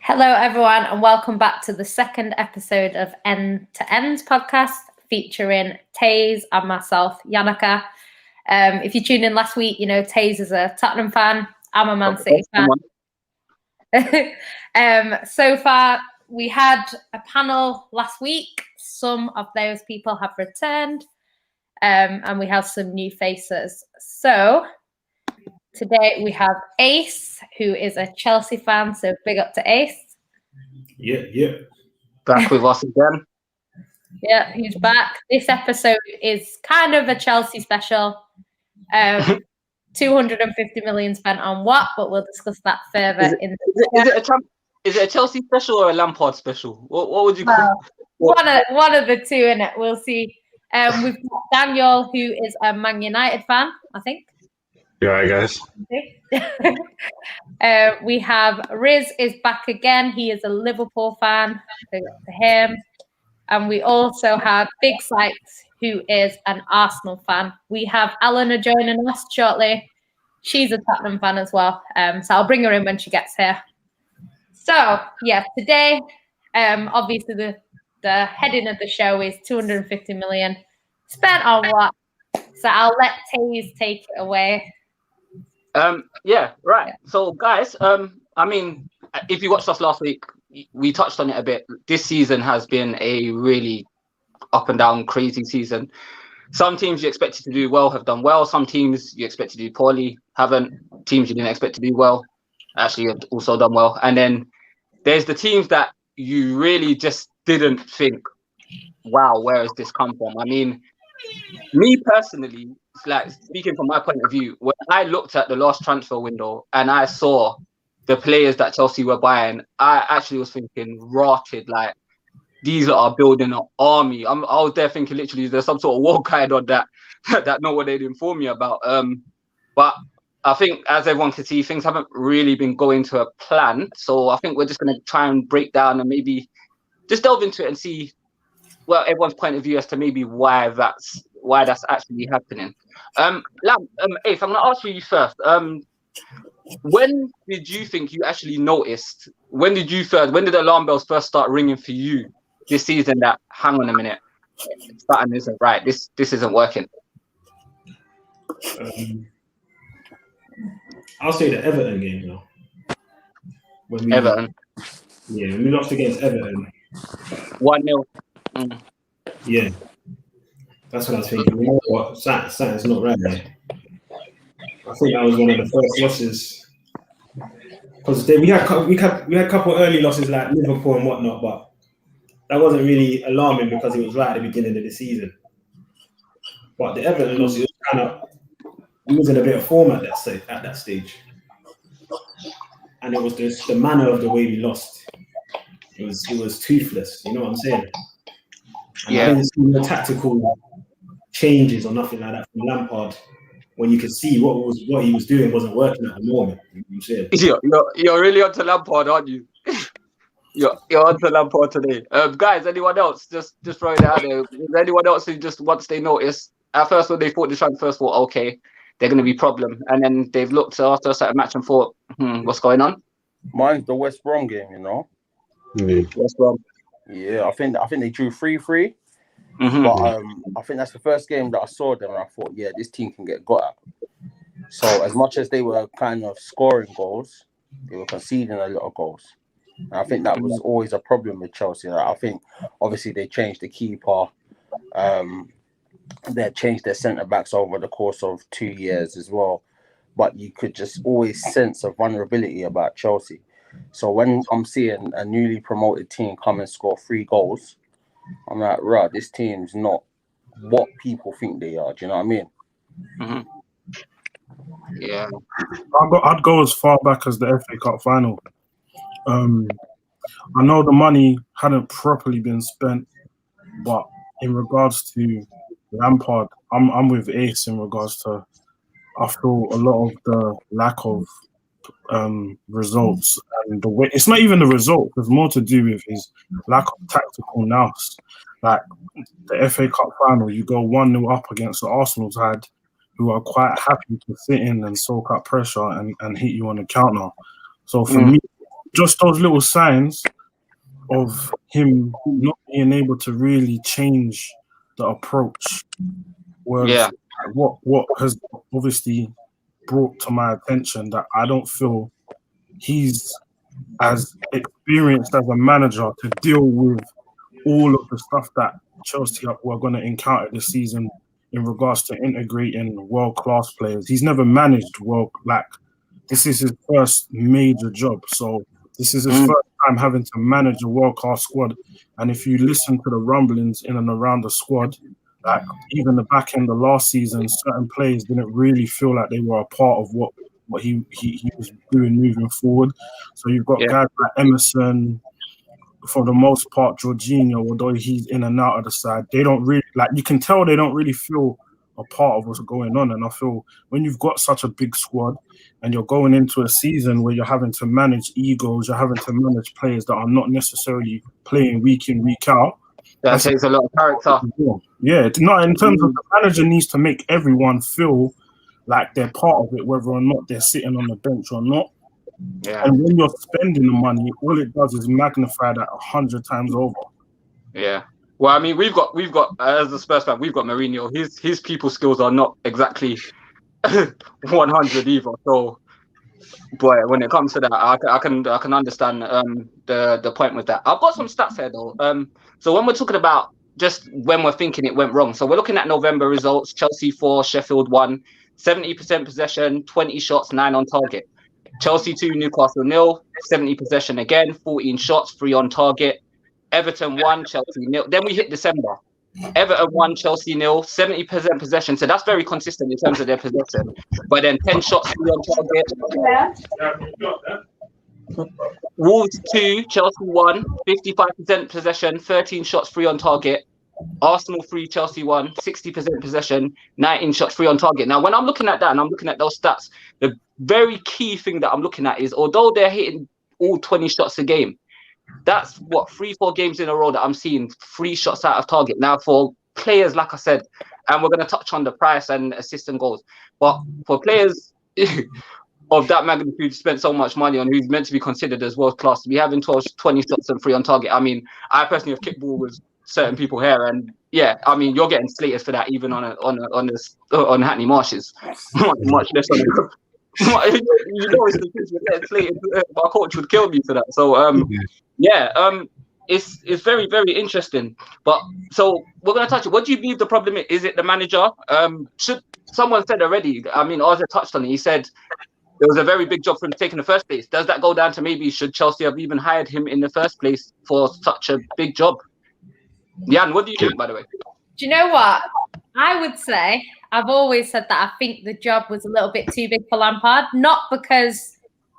Hello, everyone, and welcome back to the second episode of Endz podcast featuring Taze and myself, Yannicka. If you tuned in last week, you know Taze is a Tottenham fan. I'm a Man City fan. So far, we had a panel last week. Some of those people have returned, and we have some new faces. So today we have Ace, who is a Chelsea fan, so big up to Ace. Yeah. Back with us again. Yeah, he's back. This episode is kind of a Chelsea special. 250 million spent on what, but we'll discuss that further. Is it a Chelsea special or a Lampard special? What would you call it? One of the two, innit? We'll see. We've got Daniel, who is a Man United fan, I think. You all right, guys? We have Riz is back again. He is a Liverpool fan. Big up to him. And we also have Big Sykes, who is an Arsenal fan. We have Eleanor joining us shortly. She's a Tottenham fan as well. So I'll bring her in when she gets here. So, yeah, today, obviously the heading of the show is 250 million. Spent on what? So I'll let Taze take it away. Yeah, right. So, guys, I mean, if you watched us last week, we touched on it a bit. This season has been a really up and down, crazy season. Some teams you expected to do well have done well. Some teams you expect to do poorly haven't. Teams you didn't expect to do well actually have also done well. And then there's the teams that you really just didn't think, wow, where has this come from? I mean, me personally, like speaking from my point of view, when I looked at the last transfer window and I saw the players that Chelsea were buying, I actually was thinking rotted, like these are building an army. I was there thinking literally there's some sort of war guide on that no one they'd inform me about. But I think as everyone can see, things haven't really been going to a plan. So I think we're just going to try and break down and maybe just delve into it and see everyone's point of view as to maybe why that's actually happening. Ace, I'm going to ask you first. When did you think you actually noticed? When did the alarm bells first start ringing for you this season? That hang on a minute, starting isn't right. This isn't working. I'll say the Everton game now. Everton. Yeah, when we lost against Everton. 1-0. Yeah. That's what I was thinking. You know what? Something's not right there. I think that was one of the first losses. Because we had a couple early losses like Liverpool and whatnot, but that wasn't really alarming because it was right at the beginning of the season. But the Everton loss, we was in a bit of form at that stage. And it was just the manner of the way we lost. It was toothless, you know what I'm saying? And I didn't see no tactical changes or nothing like that from Lampard when you could see what he was doing wasn't working at the moment. You know what I'm saying? You're really onto Lampard, aren't you? You're onto Lampard today. Guys, anyone else? Just throwing it out there. Is there anyone else who just once they noticed at first when they thought the transfers thought, okay, they're going to be a problem, and then they've looked after a certain match and thought, what's going on? Mine's the West Brom game, you know. West Brom. Yeah, I think they drew 3-3. But I think that's the first game that I saw them and I thought, yeah, this team can get got at. So as much as they were kind of scoring goals, they were conceding a lot of goals. And I think that was always a problem with Chelsea. I think obviously they changed the keeper. They changed their centre-backs over the course of 2 years as well. But you could just always sense a vulnerability about Chelsea. So when I'm seeing a newly promoted team come and score 3 goals, I'm like, right, this team's not what people think they are. Do you know what I mean? Yeah. I'd go as far back as the FA Cup final. I know the money hadn't properly been spent, but in regards to Lampard, I'm with Ace in regards to, I feel a lot of the lack of results and the way it's not even the result, there's more to do with his lack of tactical nous. Like the FA Cup final, you go 1-0 up against the Arsenal side who are quite happy to sit in and soak up pressure and hit you on the counter. So for me, just those little signs of him not being able to really change the approach was what has obviously brought to my attention that I don't feel he's as experienced as a manager to deal with all of the stuff that Chelsea were going to encounter this season in regards to integrating world-class players. He's never managed this is his first major job. So this is his first time having to manage a world-class squad. And if you listen to the rumblings in and around the squad, like even the back end of last season, certain players didn't really feel like they were a part of what he was doing moving forward. So you've got guys like Emerson, for the most part, Jorginho, although he's in and out of the side, they don't really, you can tell they don't really feel a part of what's going on. And I feel when you've got such a big squad and you're going into a season where you're having to manage egos, you're having to manage players that are not necessarily playing week in, week out. That takes a lot of character. Yeah, not in terms of the manager needs to make everyone feel like they're part of it, whether or not they're sitting on the bench or not. Yeah. And when you're spending the money, all it does is magnify that 100 times over. Yeah. Well, I mean, we've got as a Spurs fan, we've got Mourinho. His people skills are not exactly 100 either. So, boy, when it comes to that, I can understand the point with that. I've got some stats here though. So when we're talking about just when we're thinking it went wrong, so we're looking at November results: Chelsea 4, Sheffield 1, 70% possession, 20 shots, 9 on target. Chelsea 2, Newcastle 0, 70 possession again, 14 shots, 3 on target. Everton 1, Chelsea 0. Then we hit December. Everton 1, Chelsea 0, 70% possession. So that's very consistent in terms of their possession. But then 10 shots, 3 on target. Wolves 2, Chelsea 1, 55% possession, 13 shots, 3 on target. Arsenal 3, Chelsea 1, 60% possession, 19 shots, 3 on target. Now, when I'm looking at that and I'm looking at those stats, the very key thing that I'm looking at is, although they're hitting all 20 shots a game, that's 3-4 games in a row that I'm seeing 3 shots out of target. Now, for players, like I said, and we're going to touch on the price and assist and goals, but for players of that magnitude, spent so much money on who's meant to be considered as world class, to be having 20 shots and 3 on target. I mean, I personally have kicked ball with certain people here, and yeah, I mean, you're getting slated for that even on Hackney Marshes, much less on the. It's the kids getting slated. My coach would kill me for that. So it's very, very interesting. But so we're gonna touch it. What do you believe the problem is? Is it the manager? Should someone said already? I mean, Arthur touched on it. He said it was a very big job for him to take in the first place. Does that go down to maybe should Chelsea have even hired him in the first place for such a big job? Yan, what do you think, by the way? Do you know what? I would say, I've always said that I think the job was a little bit too big for Lampard, not because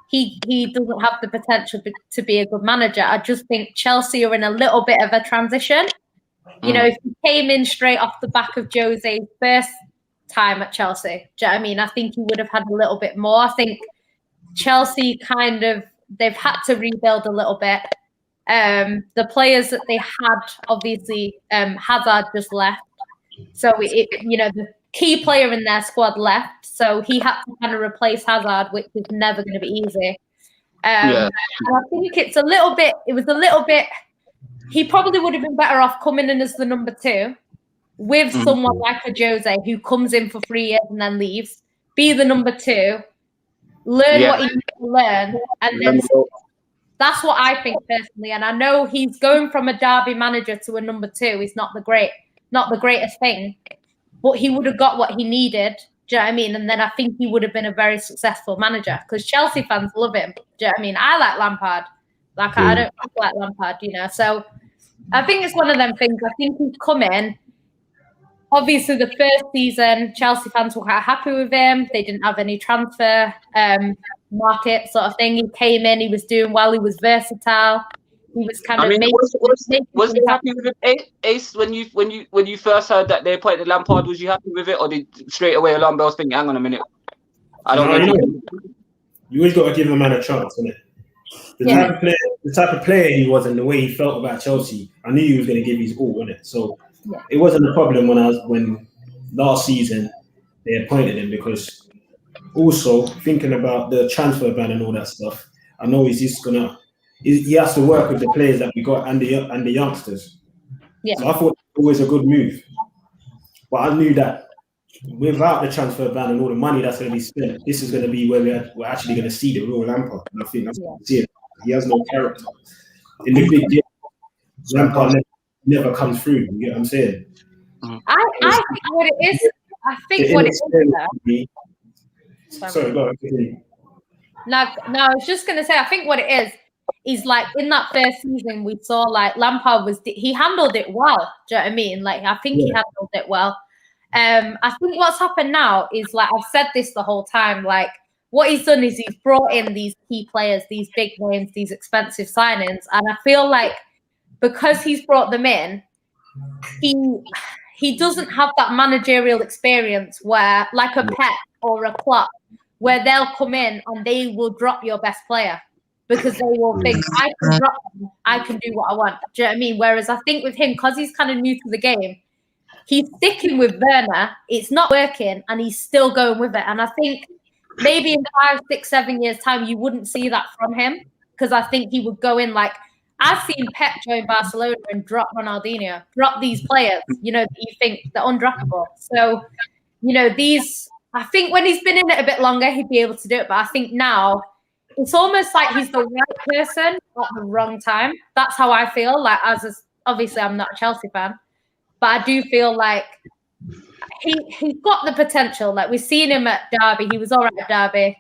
he doesn't have the potential to be a good manager. I just think Chelsea are in a little bit of a transition. You know, if he came in straight off the back of Jose's first time at Chelsea, do you know what I mean? I think he would have had a little bit more. I think Chelsea they've had to rebuild a little bit. The players that they had, obviously, Hazard just left. So, the key player in their squad left. So he had to kind of replace Hazard, which is never going to be easy. And I think it was a little bit, he probably would have been better off coming in as the number 2 with someone like a Jose who comes in for 3 years and then leaves, be the number 2, learn what he needs to learn, and then that's what I think personally. And I know he's going from a Derby manager to a number 2. He's not the greatest thing, but he would have got what he needed. Do you know what I mean? And then I think he would have been a very successful manager because Chelsea fans love him. Do you know what I mean? I like Lampard. I don't like Lampard, So I think it's one of them things. I think he's come in. Obviously, the first season, Chelsea fans were quite happy with him. They didn't have any transfer market sort of thing. He came in, he was doing well, he was versatile. He was kind of. Was you happy with it, Ace? When you first heard that they appointed Lampard, was you happy with it, or did straight away alarm bells think, hang on a minute? I don't know. You always got to give a man a chance, isn't it? The type of player he was and the way he felt about Chelsea, I knew he was going to give his all, wasn't it? So it wasn't a problem when last season they appointed him, because also thinking about the transfer ban and all that stuff, I know he's just gonna he has to work with the players that we got and the youngsters. Yeah. So I thought it was a good move. But I knew that without the transfer ban and all the money that's going to be spent, this is going to be where we're actually going to see the real Lampard. And I think that's what we see it. He has no character. In the big game, Lampard never comes through. You get what I'm saying? I think what it is. I think what it is. Sorry, go on. No, I was just going to say, I think what it is like in that first season, we saw like Lampard he handled it well. Do you know what I mean? Like, I think he handled it well. I think what's happened now is, like, I've said this the whole time, like, what he's done is he's brought in these key players, these big names, these expensive signings. And I feel like because he's brought them in, he doesn't have that managerial experience where, like a Pep or a Klopp, where they'll come in and they will drop your best player because they will think, I can drop them, I can do what I want. Do you know what I mean? Whereas I think with him, because he's kind of new to the game, he's sticking with Werner. It's not working, and he's still going with it. And I think maybe in 5, 6, 7 years' time, you wouldn't see that from him, because I think he would go in like, I've seen Pep join Barcelona and drop Ronaldinho, drop these players, you know, that you think they're undroppable. So, you know, I think when he's been in it a bit longer, he'd be able to do it. But I think now it's almost like he's the right person at the wrong time. That's how I feel. Like, obviously, I'm not a Chelsea fan, but I do feel like he's got the potential. Like, we've seen him at Derby. He was all right at Derby.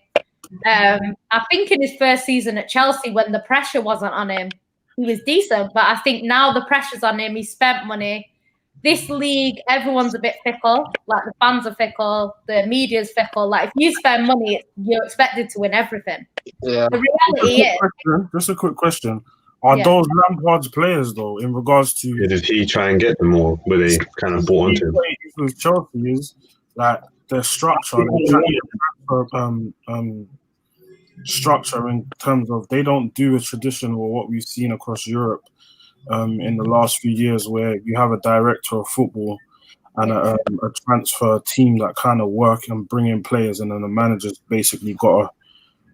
I think in his first season at Chelsea, when the pressure wasn't on him, he was decent. But I think now the pressure's on him. He spent money. This league, everyone's a bit fickle. Like, the fans are fickle. The media's fickle. Like, if you spend money, you're expected to win everything. Yeah. The reality is... Just a quick question. Are those Lampard's players, though, in regards to... Yeah, did he try and get them, or were they kind of bought onto him? With Chelsea is, like, their structure, structure in terms of they don't do a traditional what we've seen across Europe in the last few years, where you have a director of football and a transfer team that kind of work and bring in players, and then the manager's basically got to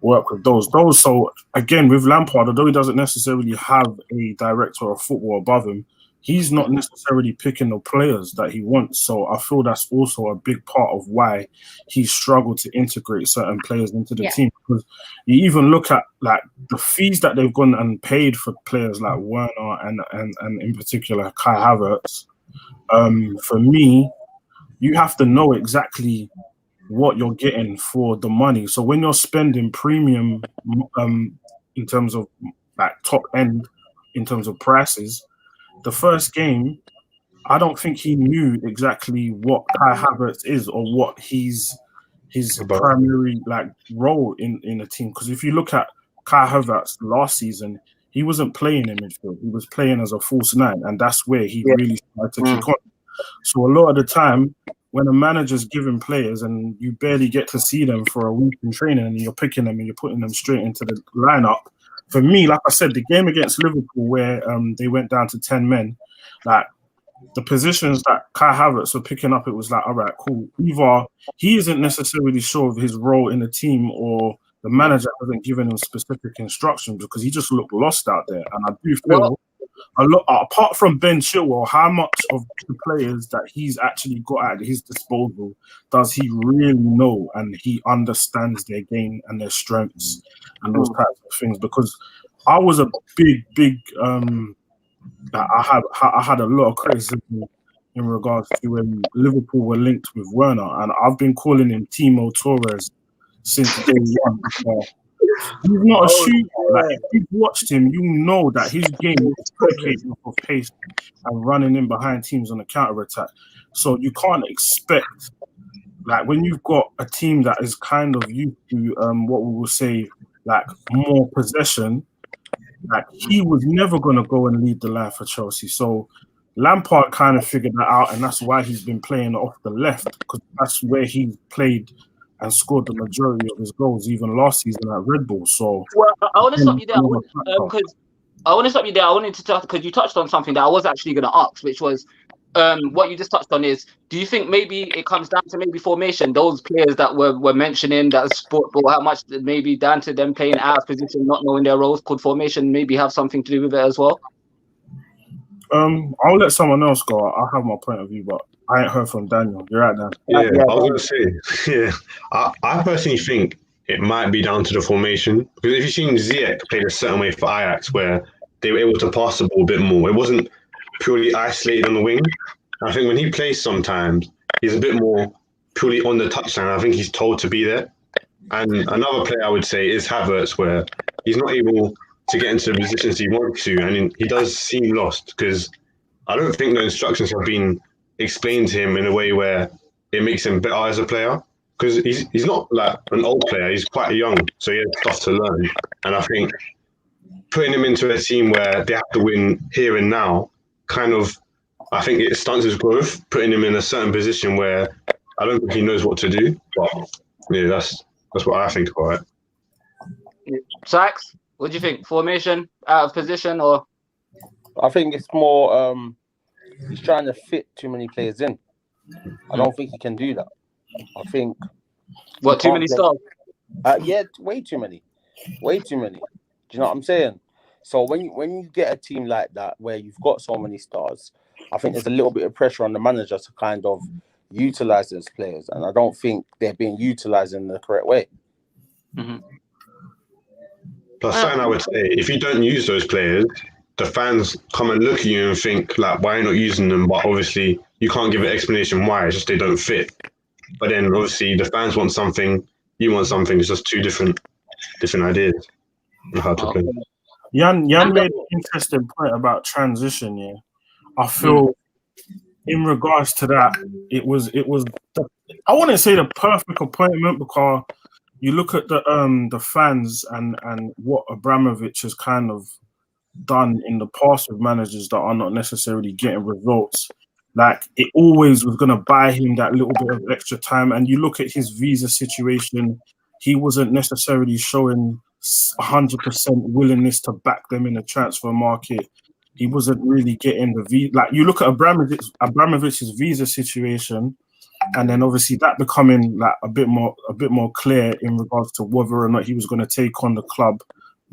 work with those. So again, with Lampard, although he doesn't necessarily have a director of football above him, he's not necessarily picking the players that he wants. So I feel that's also a big part of why he struggled to integrate certain players into the team. Because you even look at like the fees that they've gone and paid for players like Werner and in particular Kai Havertz. For me, you have to know exactly what you're getting for the money. So when you're spending premium in terms of like top end in terms of prices, the first game, I don't think he knew exactly what Kai Havertz is or what his primary like role in the team. Because if you look at Kai Havertz last season, he wasn't playing in midfield. He was playing as a false nine, and that's where he really started to kick on. So a lot of the time, when a manager's giving players and you barely get to see them for a week in training, and you're picking them and you're putting them straight into the lineup, for me, like I said, the game against Liverpool where they went down to 10 men, like the positions that Kai Havertz were picking up, it was like, all right, cool. Either he isn't necessarily sure of his role in the team, or the manager hasn't given him specific instructions, because he just looked lost out there. And I do feel a lot, apart from Ben Chilwell, how much of the players that he's actually got at his disposal does he really know, and he understands their game and their strengths and those types of things? Because I was a big I had a lot of criticism in regards to when Liverpool were linked with Werner, and I've been calling him Timo Torres since day one. He's not a shooter. Like, if you've watched him, you know that his game is predicated off of pace and running in behind teams on the counter-attack. So you can't expect, like, when you've got a team that is kind of used to what we will say, like, more possession, like, he was never going to go and lead the line for Chelsea. So Lampard kind of figured that out, and that's why he's been playing off the left, because that's where he played and scored the majority of his goals, even last season at Red Bull. So, well, I want to stop you there because I want to stop you there. I wanted to talk, because you touched on something that I was actually going to ask, which was what you just touched on is, do you think maybe it comes down to maybe formation? Those players that were mentioning that sport, but how much maybe down to them playing out of position, not knowing their roles? Could formation maybe have something to do with it as well? I'll let someone else go. I have my point of view, but I ain't heard from Daniel. You're right, Dan. Yeah, I was going to say, yeah, I personally think it might be down to the formation, because if you've seen Ziyech played a certain way for Ajax, where they were able to pass the ball a bit more, it wasn't purely isolated on the wing. I think when he plays sometimes, he's a bit more purely on the touchline. I think he's told to be there. And another player I would say is Havertz, where he's not able to get into the positions he wants to, and he does seem lost, because I don't think the instructions have been explained to him in a way where it makes him better as a player, because he's not like an old player, he's quite young, so he has stuff to learn. And I think putting him into a team where they have to win here and now, kind of, I think it stunts his growth, putting him in a certain position where I don't think he knows what to do. But yeah, that's what I think about it. Sax, what do you think? Formation, out of position, or? I think it's more he's trying to fit too many players in. I don't think he can do that. I think too many stars? Yeah, way too many. Do you know what I'm saying? So when you get a team like that where you've got so many stars, I think there's a little bit of pressure on the manager to kind of utilize those players, and I don't think they're being utilized in the correct way. Mm-hmm. Plus, something I would say, if you don't use those players, the fans come and look at you and think, like, why are you not using them? But obviously, you can't give an explanation why. It's just they don't fit. But then, obviously, the fans want something, you want something. It's just two different ideas on how to play. Yan made an interesting point about transition. Yeah, I feel in regards to that, it was. I wouldn't say the perfect appointment, because you look at the fans and what Abramovich has kind of done in the past with managers that are not necessarily getting results. Like, it always was going to buy him that little bit of extra time. And you look at his visa situation, he wasn't necessarily showing 100% willingness to back them in the transfer market. He wasn't really getting the visa. Like, you look at Abramovich's visa situation, and then obviously that becoming like a bit more clear in regards to whether or not he was going to take on the club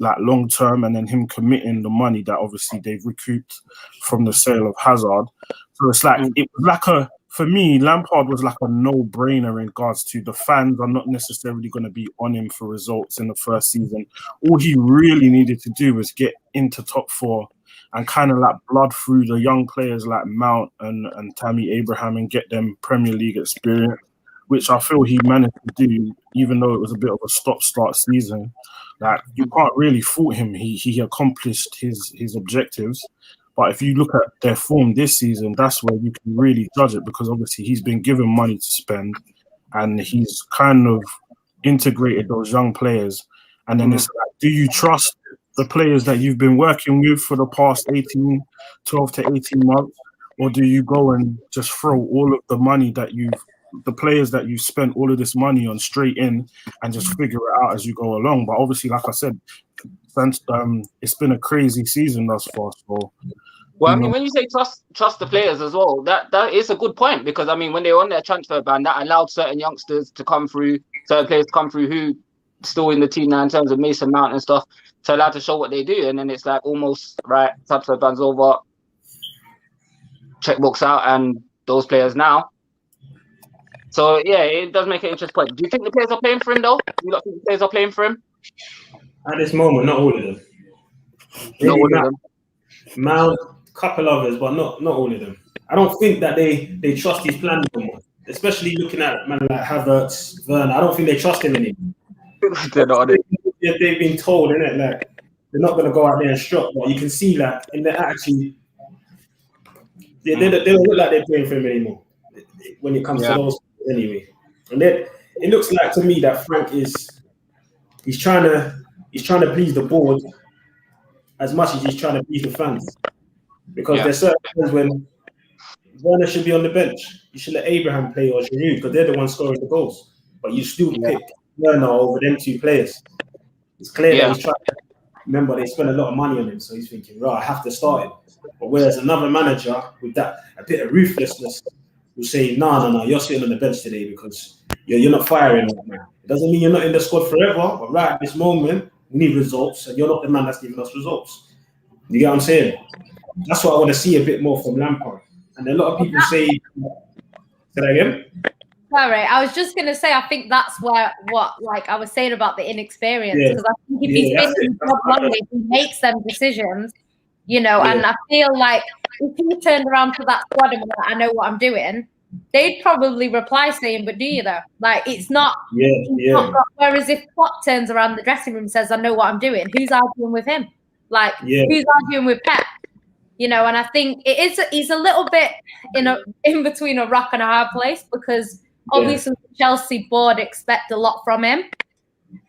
like long term, and then him committing the money that obviously they've recouped from the sale of Hazard. So it's like it was like for me, Lampard was like a no-brainer in regards to the fans are not necessarily going to be on him for results in the first season. All he really needed to do was get into top four and kind of like blood through the young players like Mount and Tammy Abraham and get them Premier League experience, which I feel he managed to do, even though it was a bit of a stop-start season. Like, you can't really fault him. He accomplished his objectives. But if you look at their form this season, that's where you can really judge it, because obviously he's been given money to spend and he's kind of integrated those young players. And then it's like, do you trust the players that you've been working with for the past 12 to 18 months? Or do you go and just throw all of the money that the players that you spent all of this money on straight in and just figure it out as you go along? But obviously, like I said, it's been a crazy season thus far. So, well, I mean, when you say trust the players as well, that is a good point, because I mean, when they were on their transfer ban, that allowed certain youngsters to come through, certain players to come through who still in the team now in terms of Mason Mount and stuff, to allow to show what they do. And then it's like almost right, transfer ban's over, checkbooks out, and those players now. So yeah, it does make an interesting point. Do you think the players are playing for him though? Do you not think the players are playing for him? At this moment, not all of them. Not all of them. Mount, couple others, but not all of them. I don't think that they trust his plan anymore. Especially looking at man like Havertz, Werner. I don't think they trust him anymore. They're not. They've been told, innit, like they're not gonna go out there and strut. But you can see like in their attitude, they don't look like they're playing for him anymore when it comes to those anyway. And then it looks like to me that Frank he's trying to please the board as much as he's trying to please the fans. Because there's certain times when Werner should be on the bench. You should let Abraham play or Giroud, because they're the ones scoring the goals. But you still pick Werner over them two players. It's clear that he's trying to remember they spent a lot of money on him, so he's thinking, right, I have to start him. But whereas another manager with that a bit of ruthlessness will say, no, you're sitting on the bench today because you're not firing right now. It doesn't mean you're not in the squad forever, but right at this moment, we need results, and you're not the man that's giving us results. You get what I'm saying? That's what I want to see a bit more from Lampard. And a lot of people say that again? Sorry, I was just going to say, I think that's what I was saying about the inexperience. Because I think if he's been in the job longer, he makes them decisions, and I feel like if he turned around to that squad and went, I know what I'm doing, they'd probably reply saying, but do you though? Like, it's not. Whereas if Klopp turns around the dressing room and says, I know what I'm doing, who's arguing with him? Like, who's arguing with Pep? And I think he's a little bit in between a rock and a hard place because obviously the Chelsea board expect a lot from him.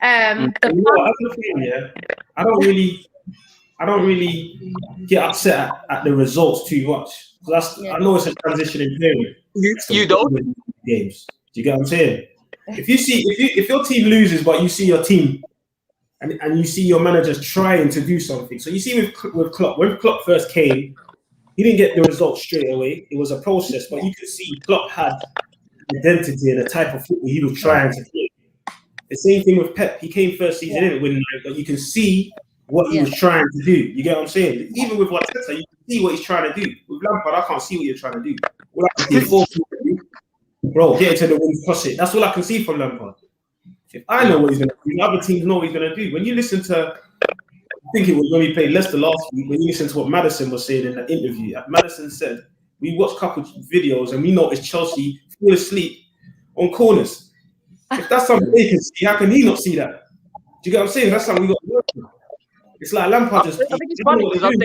I don't really get upset at the results too much. I know it's a transitioning period. You don't games. Do you get what I'm saying? If your team loses, but you see your team and you see your managers trying to do something. So you see with Klopp, when Klopp first came, he didn't get the results straight away. It was a process, but you could see Klopp had identity and the type of football he was trying to play. The same thing with Pep. He came first season, didn't win, but you can see what he was trying to do. You get what I'm saying? Even with Arteta, you can see what he's trying to do. With Lampard, I can't see what you're trying to do. All I can see is bro, get into the win, cross it. That's all I can see from Lampard. If I know what he's going to do, other teams know what he's going to do. When you listen to, I think it was when we played Leicester last week, when you listen to what Maddison was saying in the interview, Maddison said, we watched a couple of videos and we noticed Chelsea fall asleep on corners. If that's something they can see, how can he not see that? Do you get what I'm saying? That's something we got to work on. It's like Lampard just... I think it's funny because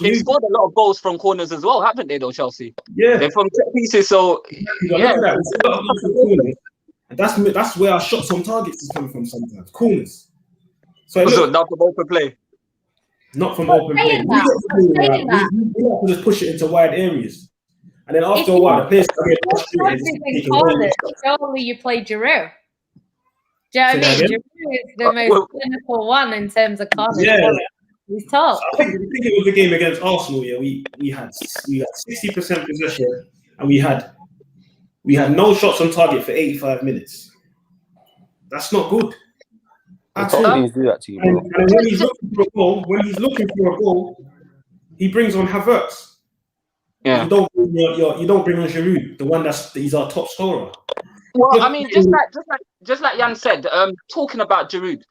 they've scored a lot of goals from corners as well, haven't they, though, Chelsea? Yeah. They're from set pieces, so... And that's where our shots on targets is coming from sometimes. Corners. So not from open play. Not from open play. We have to just push it into wide areas. And then after a while, the players surely you play Giroud. Do you know what I mean? Giroud is the most clinical one in terms of corners. Yeah. He's top. I think it was the game against Arsenal. Yeah, we had 60% possession, and we had no shots on target for 85 minutes. That's not good. Teams do that to you, bro. And when he's looking for a goal, he brings on Havertz. Yeah. You don't bring on Giroud, the one he's our top scorer. Well, I mean, just like Yan said, talking about Giroud,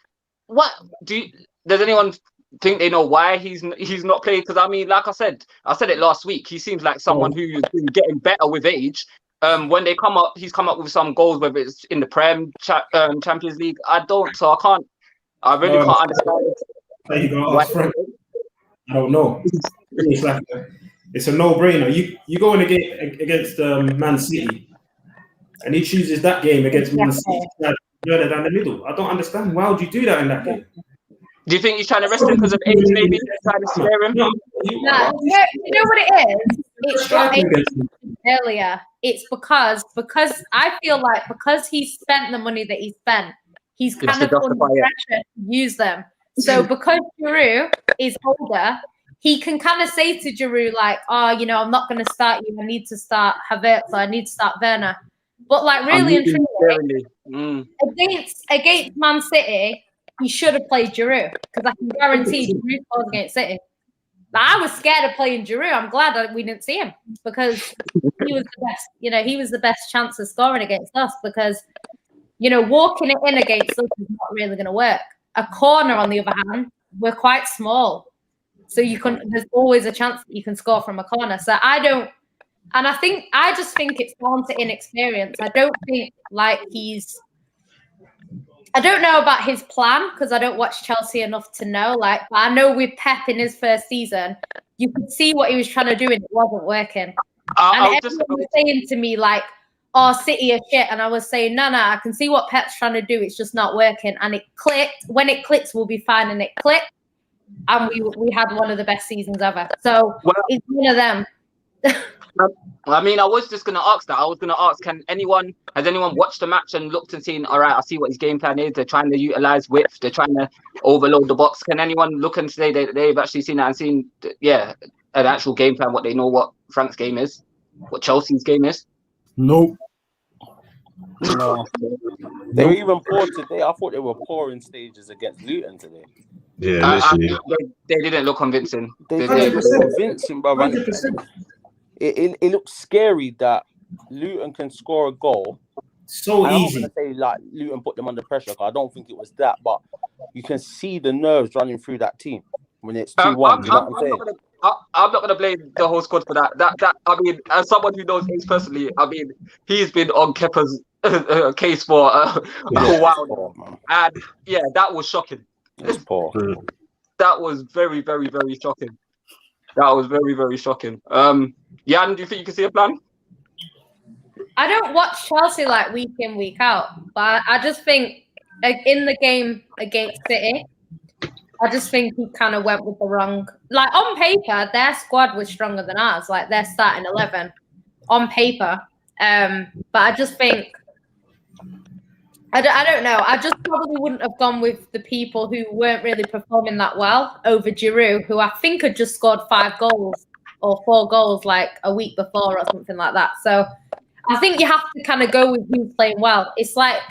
does anyone think they know why he's not playing? Because I mean, like I said it last week. He seems like someone who's been getting better with age. When they come up, he's come up with some goals, whether it's in the Champions League. I really can't understand. There you go. I don't know. It's a no-brainer. You go in against Man City, and he chooses that game against Man City down the middle. I don't understand. Why would you do that in that game? Do you think he's trying to rest him because of age, maybe? Trying to spare him? No, you know what it is? It's what earlier. It's because I feel like because he spent the money that he spent, he's kind of under pressure to use them. So because Giroud is older, he can kind of say to Giroud, like, I'm not going to start you. I need to start Havertz, or I need to start Werner. But like really and truly, against Man City, he should have played Giroud because I can guarantee Giroud scores against City. I was scared of playing Giroud. I'm glad we didn't see him because he was the best. He was the best chance of scoring against us because, walking it in against us is not really going to work. A corner, on the other hand, we're quite small, so there's always a chance that you can score from a corner. So I just think it's down to inexperience. I don't think I don't know about his plan because I don't watch Chelsea enough to know. But I know with Pep in his first season, you could see what he was trying to do and it wasn't working. And everyone was saying to me City are shit. And I was saying, no, I can see what Pep's trying to do. It's just not working. And it clicked. When it clicks, we'll be fine. And it clicked. And we had one of the best seasons ever. So it's one of them. I mean, I was just gonna ask that. I was gonna ask, has anyone watched the match and looked and seen? All right, I see what his game plan is. They're trying to utilize width. They're trying to overload the box. Can anyone look and say that they've actually seen that and seen, an actual game plan? What they know what Frank's game is, what Chelsea's game is? Nope. No. They were even poor today. I thought they were poor in stages against Luton today. Yeah, literally. They didn't look convincing. They didn't look convincing, bro. 100%. It looks scary that Luton can score a goal. So easy. I'm not gonna say like Luton put them under pressure, because I don't think it was that, but you can see the nerves running through that team when it's 2-1. You know what I'm saying? I'm not gonna blame the whole squad for that. That I mean, as someone who knows Ace personally, I mean, he's been on Kepa's case for a while, and yeah, that was shocking. It's poor. That was very, very, very shocking. That was very, very shocking. Yan, do you think you can see a plan? I don't watch Chelsea like week in, week out, but I just think in the game against City, I just think he kind of went with the wrong. Like on paper, their squad was stronger than ours. Like their starting 11 on paper, but I just think I don't know. I just probably wouldn't have gone with the people who weren't really performing that well over Giroud, who I think had just scored 5 goals or 4 goals like a week before or something like that. So I think you have to kind of go with who's playing well. It's like,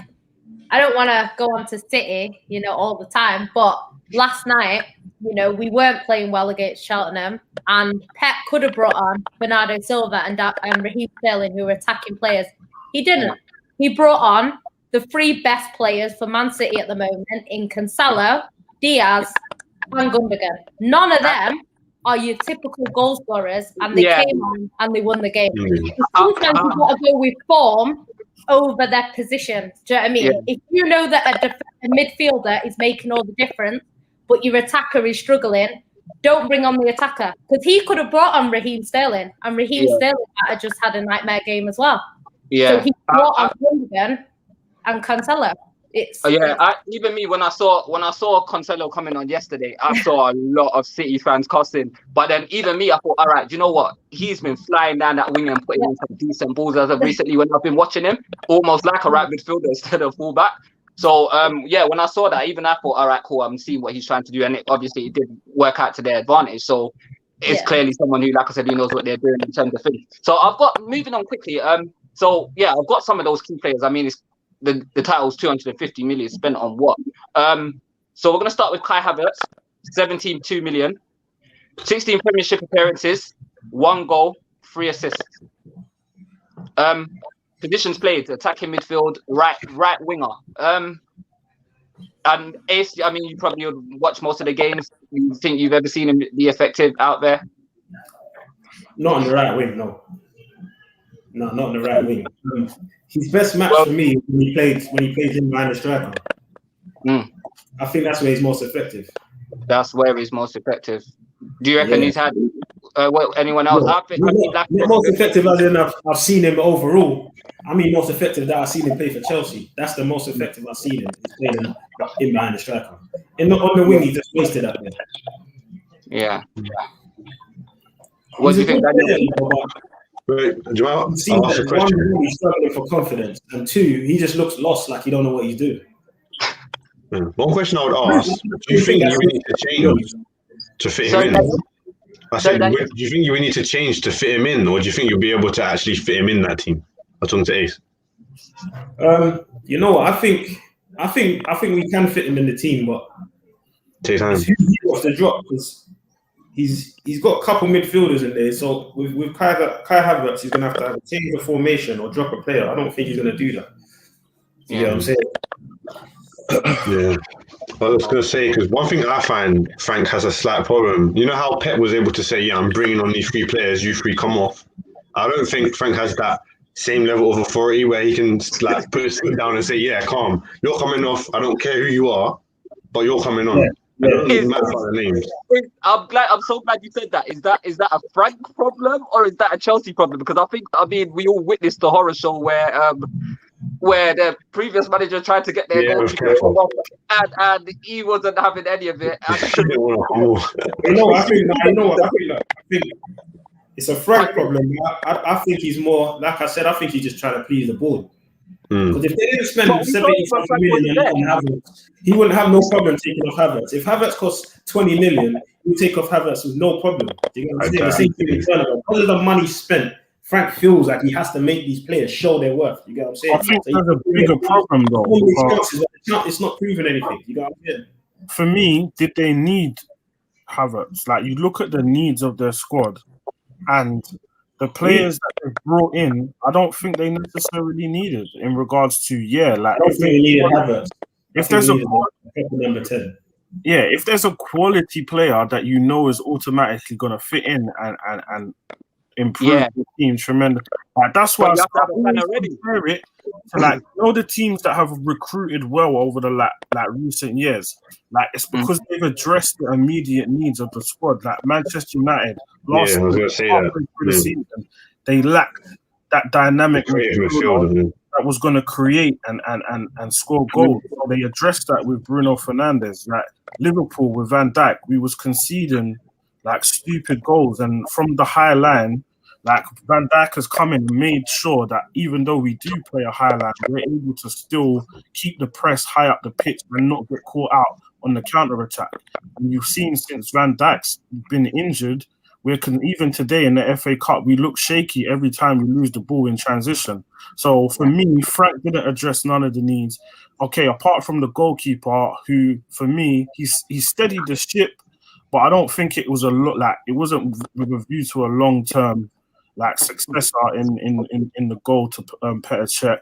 I don't want to go on to City, all the time, but last night, we weren't playing well against Cheltenham, and Pep could have brought on Bernardo Silva and Raheem Sterling, who were attacking players. He didn't. He brought on the 3 best players for Man City at the moment in Cancelo, Diaz, and Gundogan. None of them are your typical goal scorers, and they came on and they won the game. Sometimes you've got to go with form over their position. Do you know what I mean? Yeah. If you know that a midfielder is making all the difference, but your attacker is struggling, don't bring on the attacker. Because he could have brought on Raheem Sterling, and Raheem Sterling had just had a nightmare game as well. Yeah. So he brought on Gundogan and Cancelo. Even me, when I saw Cancelo coming on yesterday, I saw a lot of City fans cussing. But then even me, I thought, all right, do you know what? He's been flying down that wing and putting in some decent balls as of recently when I've been watching him, almost like a right midfielder instead of fullback. So when I saw that, even I thought, all right, cool, I'm seeing what he's trying to do, and it did work out to their advantage. So it's clearly someone who, like I said, who knows what they're doing in terms of things. So moving on quickly. I've got some of those key players. I mean, it's the title's 250 million spent on what? So we're going to start with Kai Havertz, 17.2 million, 16 Premiership appearances, 1 goal, 3 assists. Positions played: attacking midfield, right winger. And Ace, I mean, you probably would watch most of the games. You think you've ever seen him be effective out there? Not on the right wing, no. No, not on the right wing. His best match for me when he plays in behind the striker. I think that's where he's most effective. That's where he's most effective. Do you reckon he's had anyone else? Not most effective as in I've seen him overall. I mean, most effective that I've seen him play for Chelsea. That's the most effective I've seen him. He's playing in behind the striker. On the wing, he just wasted that there. Yeah. What do you think? Jamal, he's struggling for confidence, and 2, he just looks lost, like he don't know what he's doing. One question I would ask: do you think you need to change to fit him in? I said, do you think you need to change to fit him in, or do you think you'll be able to actually fit him in that team? I'm talking to Ace. You know what? I think we can fit him in the team, but take time. He wants to drop because he's got a couple midfielders in there. So with Kai Havertz, he's gonna have to change the formation or drop a player. I don't think he's gonna do that. You know what I'm saying? Yeah. I was going to say, because one thing I find Frank has a slight problem. You know how Pep was able to say, yeah, I'm bringing on these 3 players, you 3 come off. I don't think Frank has that same level of authority where he can like put his foot down and say, yeah, calm, you're coming off. I don't care who you are, but you're coming on. It doesn't matter about the names. I'm so glad you said that. Is that a Frank problem or is that a Chelsea problem? Because I mean, we all witnessed the horror show where the previous manager tried to get their goal and he wasn't having any of it. It's a Frank problem. I think he's more, like I said, I think he's just trying to please the board. Because if they didn't spend 75 million on Havertz, he wouldn't have no problem taking off Havertz. If Havertz costs 20 million, he'll take off Havertz with no problem. Do you know what I'm saying? The same thing with Turner. Because of the money spent, Frank feels like he has to make these players show their worth. You get what I'm saying? I think there's a bigger problem though. It's not proving anything. You get what I'm saying? For me, did they need Havertz? Like, you look at the needs of their squad and the players that they've brought in, I don't think they necessarily needed in regards to, like, I don't think they needed Havertz. If there's a number 10. Yeah, if there's a quality player that you know is automatically going to fit in and improve the team tremendously, like, that's why I compare it to, like, the teams that have recruited well over the like recent years. Like, it's because they've addressed the immediate needs of the squad. Like Manchester United, last season, they lacked that dynamic midfield that was going to create and score goals. So they addressed that with Bruno Fernandes. Like Liverpool with Van Dijk, we was conceding like stupid goals, and from the high line, like Van Dijk has come in and made sure that even though we do play a high line, we're able to still keep the press high up the pitch and not get caught out on the counter attack. And you've seen since Van Dijk's been injured, even today in the FA Cup, we look shaky every time we lose the ball in transition. So for me, Frank didn't address none of the needs. Okay, apart from the goalkeeper, who for me, he steadied the ship, but I don't think it was it wasn't with a view to a long-term like successor in the goal to Petr Cech.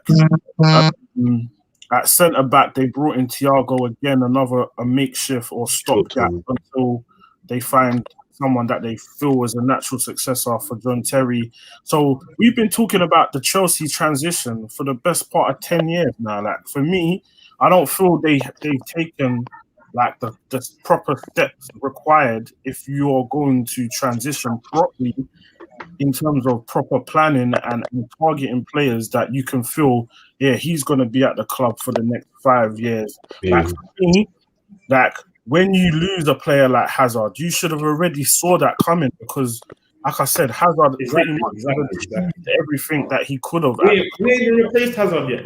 At centre back, they brought in Thiago again, a makeshift or stopgap until they find someone that they feel is a natural successor for John Terry. So we've been talking about the Chelsea transition for the best part of 10 years now. Like, for me, I don't feel they've taken like the proper steps required if you're going to transition properly in terms of proper planning and targeting players that you can feel, he's going to be at the club for the next 5 years. Like, for me, like, when you lose a player like Hazard, you should have already saw that coming, because, like I said, Hazard pretty much everything that he could have. We ain't replaced Hazard yet.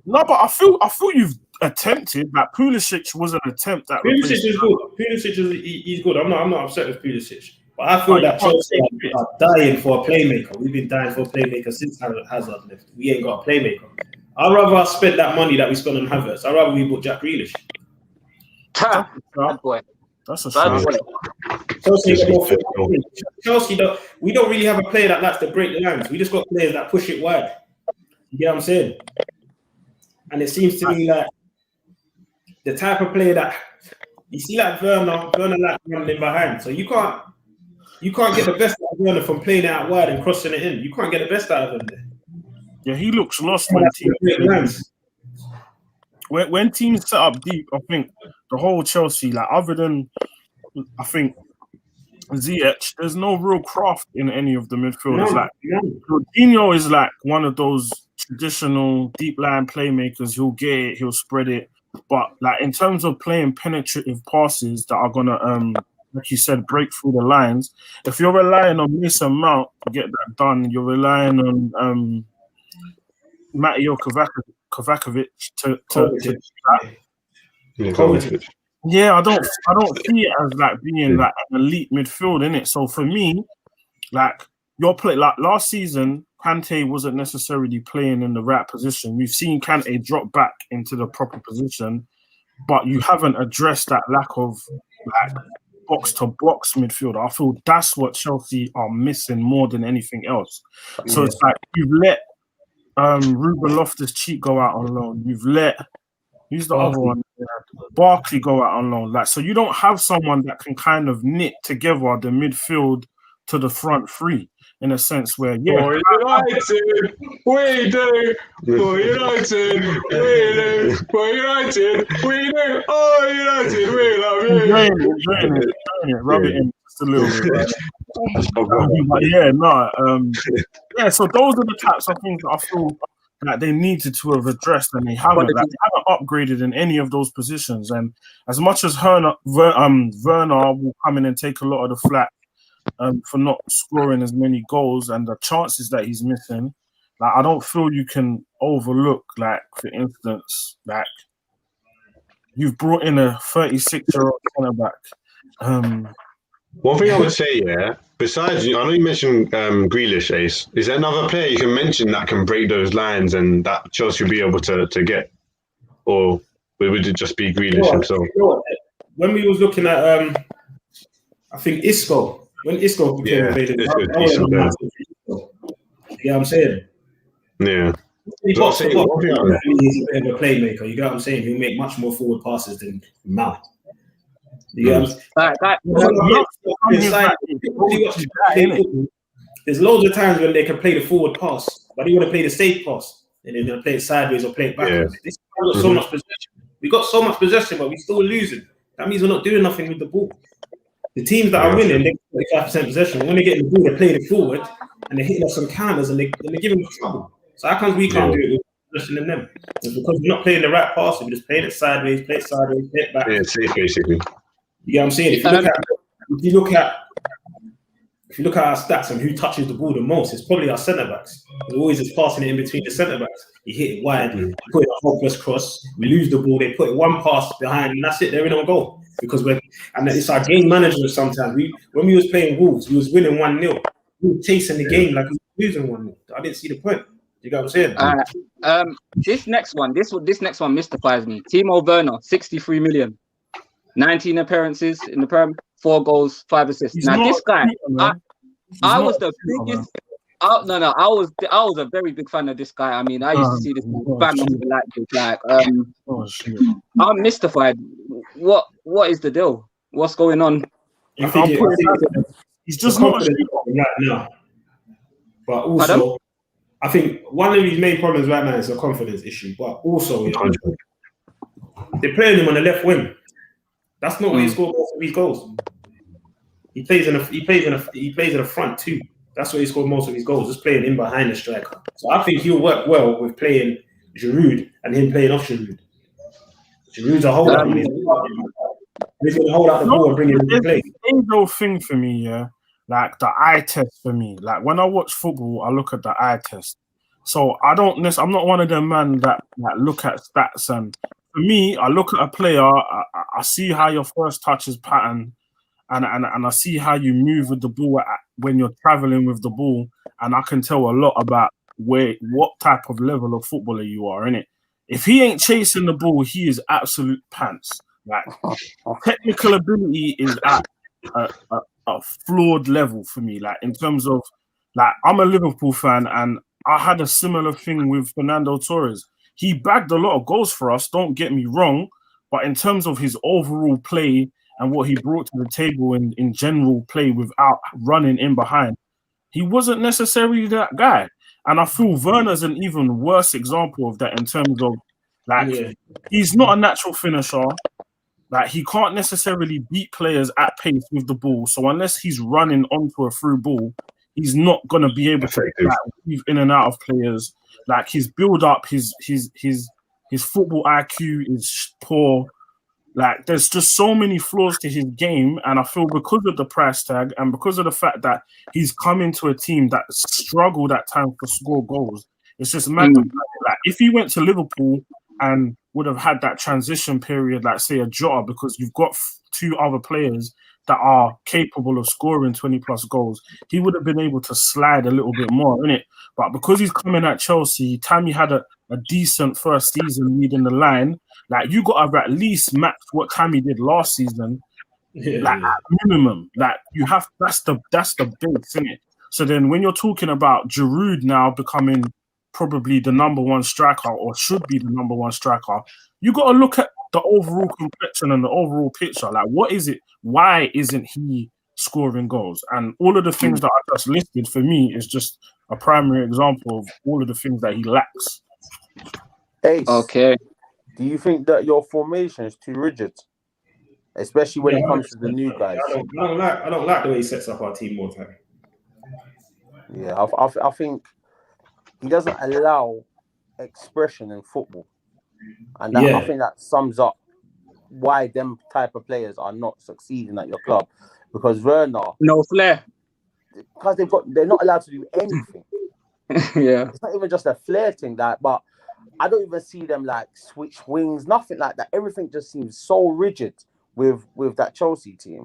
No, but I feel you've attempted. Like, Pulisic was an attempt at. Pulisic is good. He's good. I'm not upset with Pulisic. But I feel that Chelsea are dying for a playmaker. We've been dying for a playmaker since Hazard left. We ain't got a playmaker. I'd rather spend that money that we spent on Havertz. I'd rather we bought Jack Grealish. That's a shame. Chelsea, we don't really have a player that likes to break the lines. We just got players that push it wide. You get what I'm saying? And it seems to me like the type of player that you see, like Werner like running behind. So you can't get the best out of Werner from playing it out wide and crossing it in. You can't get the best out of him there. Yeah, he looks lost when teams set up deep. I think the whole Chelsea, like, other than I think Ziyech, there's no real craft in any of the midfielders. Coutinho is like one of those traditional deep line playmakers. He'll get it, he'll spread it. But like, in terms of playing penetrative passes that are gonna like you said, break through the lines, if you're relying on Mason Mount to get that done, you're relying on Mateo Kovacic to Kovacic. Yeah, I don't see it as like being like an elite midfield in it. So for me, like, your play, like last season, Kante wasn't necessarily playing in the right position. We've seen Kante drop back into the proper position, but you haven't addressed that lack of like box to box midfielder. I feel that's what Chelsea are missing more than anything else. So it's like, you've let Ruben Loftus-Cheek go out on loan. You've let who's the other one? Barkley go out on loan. Like, so you don't have someone that can kind of knit together the midfield to the front three in a sense where For United, we do. For United, we do. For United, we do. Oh, United, we love you. Enjoying it. Rub it in just a little bit. So those are the types of things that I feel that they needed to have addressed, and they haven't. Like, they haven't upgraded in any of those positions. And as much as Werner will come in and take a lot of the flack, for not scoring as many goals and the chances that he's missing. Like, I don't feel you can overlook, like, for instance, like, you've brought in a 36-year-old centre back. One thing I would say, besides, I know you mentioned Grealish, Ace. Is there another player you can mention that can break those lines and that Chelsea will be able to get? Or would it just be Grealish himself? When we was looking at, I think Isco, when Isco became available, yeah, I'm saying. Yeah. He's a bit of a playmaker. You get what I'm saying? He'll make much more forward passes than Mount. There's loads of times when they can play the forward pass, but they want to play the safe pass, and they're going to play it sideways or play it backwards. This got so much possession. We got so much possession, but we're still losing. That means we're not doing nothing with the ball. The teams that are winning, they get 35% possession. When they get the ball, they play it forward, and they're hitting us some counters, and they're giving us trouble. So how come we can't do it with possession in them? It's because we're not playing the right pass. We're just playing it sideways, play it back. Yeah, it's safe, basically. You know what I'm saying? If you look at our stats and who touches the ball the most, it's probably our centre backs. We're always just passing it in between the centre backs. You hit it wide, you put it a hopeless cross, we lose the ball, they put it one pass behind, and that's it, they're in on goal. Because it's our game management sometimes. When we was playing Wolves, we was winning 1-0. We were chasing the game like we were losing 1-0. I didn't see the point. You got what I'm saying? This next one mystifies me. Timo Werner, 63 million. 19 appearances in the Prem, 4 goals, 5 assists. This guy, I was the biggest. I was a very big fan of this guy. I mean, I used to see this bang on the light. I'm mystified. What is the deal? What's going on? He's just not right now. But also, I think one of his main problems right now is a confidence issue. But also, they're playing him on the left wing. That's not where he scored most of his goals. He plays in the front too. That's where he scored most of his goals, just playing in behind the striker. So I think he'll work well with playing Giroud and him playing off Giroud. Giroud's a holder. He's going to hold out the ball and bring it into play. The main thing for me, like the eye test for me. Like when I watch football, I look at the eye test. So I'm not one of them man that look at stats. And for me, I look at a player, I see how your first touch is patterned, and I see how you move with the ball when you're traveling with the ball, and I can tell a lot about what type of level of footballer you are, innit? If he ain't chasing the ball, he is absolute pants. Like technical ability is at a flawed level for me. Like in terms of, like, I'm a Liverpool fan, and I had a similar thing with Fernando Torres. He bagged a lot of goals for us, don't get me wrong, but in terms of his overall play and what he brought to the table in general play without running in behind, he wasn't necessarily that guy. And I feel Werner's an even worse example of that in terms of, like, he's not a natural finisher. Like, he can't necessarily beat players at pace with the ball. So unless he's running onto a through ball, he's not going to be able to weave in and out of players. Like, his build-up, his football IQ is poor. Like, there's just so many flaws to his game, and I feel because of the price tag and because of the fact that he's come into a team that struggled at times to score goals, it's just mad. Like, if he went to Liverpool and would have had that transition period, like, say, a Jota, because you've got 2 other players that are capable of scoring 20-plus goals, he would have been able to slide a little bit more, innit? But because he's coming at Chelsea, Tammy had a decent first season leading the line. Like, you got to at least match what Tammy did last season, at minimum. Like, you have that's the base, innit? So then when you're talking about Giroud now becoming probably the number 1 striker, or should be the number 1 striker, you got to look at the overall complexion and the overall picture. Like, what is it? Why isn't he scoring goals? And all of the things that I just listed, for me, is just a primary example of all of the things that he lacks. Ace, okay. Do you think that your formation is too rigid, especially when it comes to the new guys? I don't like the way he sets up our team more time. Yeah, I think he doesn't allow expression in football, and I think that sums up why them type of players are not succeeding at your club. Because Werner, no flair. because they're not allowed to do anything. Yeah. It's not even just a flair thing, but I don't even see them like switch wings, nothing like that. Everything just seems so rigid with that Chelsea team,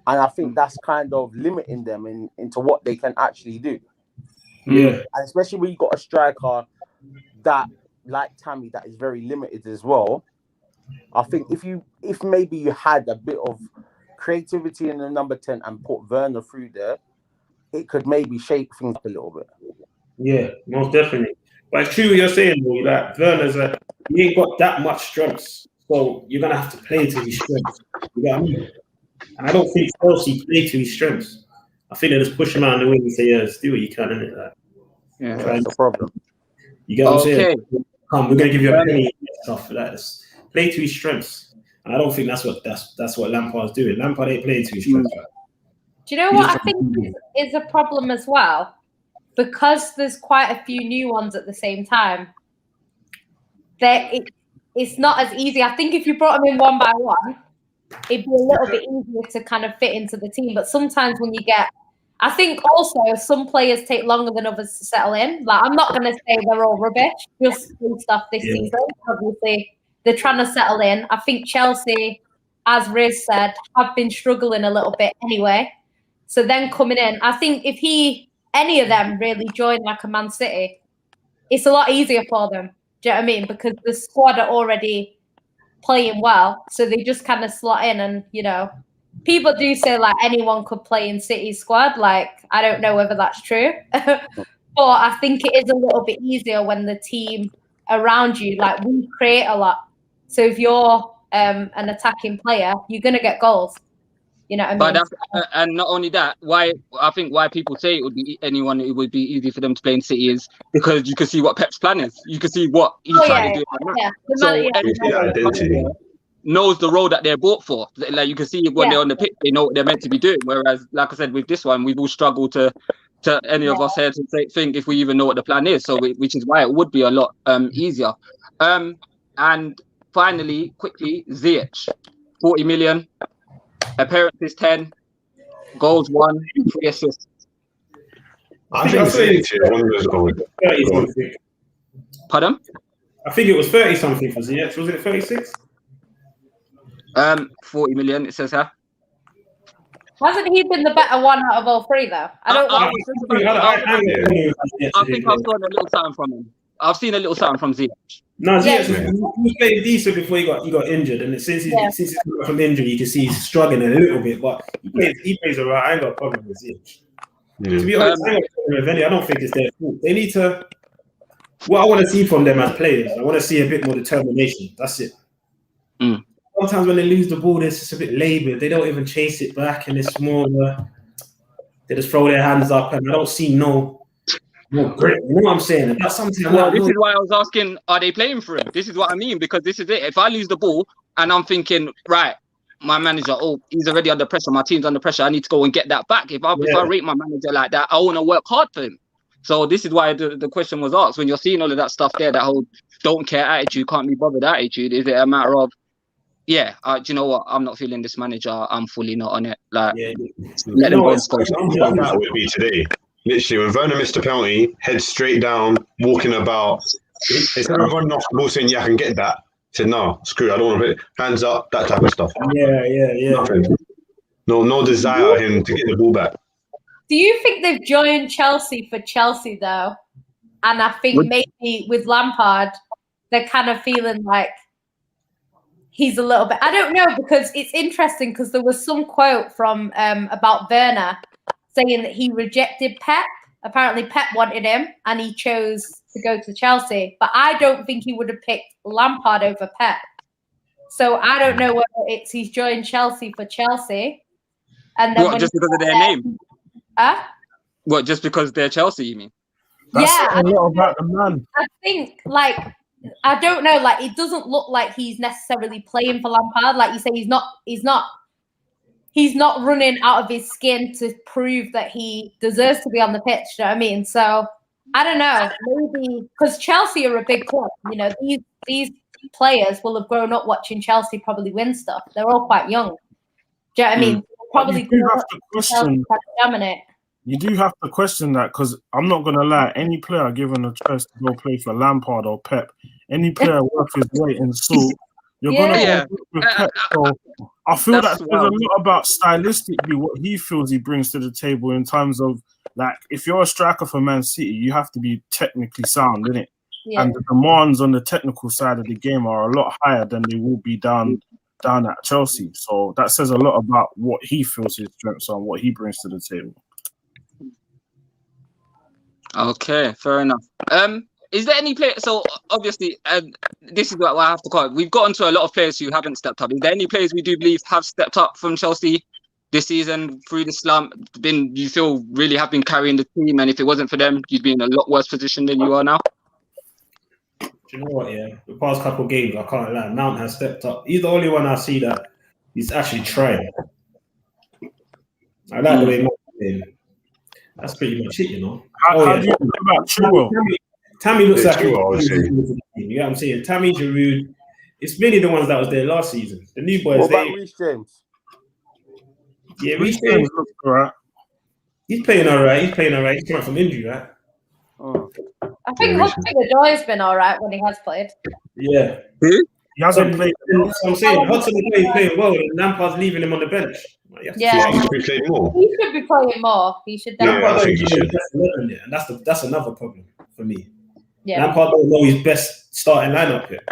and I think that's kind of limiting them into what they can actually do. Yeah, and especially when you got a striker that like Tammy that is very limited as well. I think if maybe you had a bit of creativity in the number 10 and put Werner through there, it could maybe shake things up a little bit. Yeah, most definitely. But it's true what you're saying, though, that Werner's he ain't got that much strengths. So you're gonna have to play to his strengths. You know what I mean? And I don't think Chelsea play to his strengths. I think they just push him out of the wing and say, yeah, just do what you can, innit? Like, Yeah, that's the problem. you get what I'm saying? Okay. Come, we're gonna give you a penny and stuff for that. Just play to his strengths. And I don't think that's what Lampard's doing. Lampard ain't playing to his strengths. Do you know what I think is a problem as well? Because there's quite a few new ones at the same time, it's not as easy. I think if you brought them in one by one, it'd be a little bit easier to kind of fit into the team. But sometimes when you get, I think also some players take longer than others to settle in. Like, I'm not going to say they're all rubbish, just good stuff this season. Obviously, they're trying to settle in. I think Chelsea, as Riz said, have been struggling a little bit anyway. So then coming in, I think if any of them really join like a Man City, it's a lot easier for them. Do you know what I mean? Because the squad are already playing well, so they just kind of slot in. And people do say like anyone could play in City's squad. Like, I don't know whether that's true, but I think it is a little bit easier when the team around you, like, we create a lot. So if you're an attacking player, you're gonna get goals. You know what I mean? But and not only that, why people say it would be easy for them to play in City is because you can see what Pep's plan is. You can see what he's trying to do. Yeah. So identity knows the role that they're bought for. Like, you can see when they're on the pitch, they know what they're meant to be doing. Whereas, like I said, with this one, we've all struggled to any of us here to think if we even know what the plan is. So which is why it would be a lot easier. And finally, quickly, Ziyech, 40 million. Appearances 10, goals 1, 3 assists. I think it's goals. 30 something. Pardon? I think it was 30 something for Ziyech. Was it 36? 40 million. It says here. Hasn't he been the better one out of all three though? I think I've got a little something from him. I've seen a little something from Ziyech. No, he played decent before he got injured, and since he's come from injury, you can see he's struggling a little bit, but he plays alright. I ain't got a problem with Ziyech. To be honest, I don't think it's their fault. They need to. What I want to see from them as players, I want to see a bit more determination. That's it. Sometimes when they lose the ball, it's just a bit laboured. They don't even chase it back, and it's more they just throw their hands up, and I don't see no grit. You know what I'm saying? That's something. Well, this is why I was asking, are they playing for him? This is what I mean, because this is it. If I lose the ball and I'm thinking, right, my manager, he's already under pressure, my team's under pressure, I need to go and get that back. If I rate my manager like that, I want to work hard for him. So this is why the question was asked. When you're seeing all of that stuff there, that whole don't care attitude, can't be bothered attitude, is it a matter of, do you know what? I'm not feeling this manager. I'm fully not on it. Like, let them go. That would be today. Literally, when Werner missed a penalty, head straight down, walking about. Instead of running off the ball saying, I can get that. Said, no, screw it, I don't want to play. Hands up, that type of stuff. Yeah. Nothing. No desire him to get the ball back. Do you think they've joined Chelsea for Chelsea, though? And I think maybe with Lampard, they're kind of feeling like he's a little bit... I don't know, because it's interesting, because there was some quote from about Werner saying that he rejected Pep. Apparently Pep wanted him and he chose to go to Chelsea. But I don't think he would have picked Lampard over Pep. So I don't know whether it's he's joined Chelsea for Chelsea. And then just because of their name? What, just because they're Chelsea, you mean? That's a lot about the man. I think, I don't know, it doesn't look like he's necessarily playing for Lampard. Like you say, he's not running out of his skin to prove that he deserves to be on the pitch. You know what I mean? So I don't know, maybe because Chelsea are a big club. These players will have grown up watching Chelsea probably win stuff. They're all quite young. Do you know what I mean? Probably you do have to question. dominate. you do have to question that because I'm not going to lie, any player given a choice to go play for Lampard or Pep, any player worth his weight in salt, you're going to go with Pep. So I feel that there's a lot about stylistically what he feels he brings to the table in terms of, like, if you're a striker for Man City, you have to be technically sound, innit? Yeah. And the demands on the technical side of the game are a lot higher than they will be down at Chelsea. So that says a lot about what he feels his strengths are and what he brings to the table. Okay, fair enough. Is there any player? So obviously, this is what I have to call it. We've gotten to a lot of players who haven't stepped up. Is there any players we do believe have stepped up from Chelsea this season through the slump? You feel really have been carrying the team, and if it wasn't for them, you'd be in a lot worse position than you are now? Do you know what? Yeah, the past couple of games, I can't lie. Mount has stepped up. He's the only one I see that he's actually trying. I like the way Mount is playing. That's pretty much it, you know. How do you feel about Chilwell? Tammy looks like you know what I'm saying? Tammy, Giroud, it's really the ones that was there last season. The new boys. What about Reece James? Yeah, Reece James looks alright. He's playing alright. He's coming from injury, right? Oh. I think Hudson-Odoi been alright when he has played. Yeah. He hasn't played. That's what I'm saying. Hudson-Odoi playing well, and Lampard's leaving him on the bench. Yeah, he should be playing more. He should be playing more. He should definitely. I think he should. And that's another problem for me. Yeah. Lampard don't know his best starting lineup yet.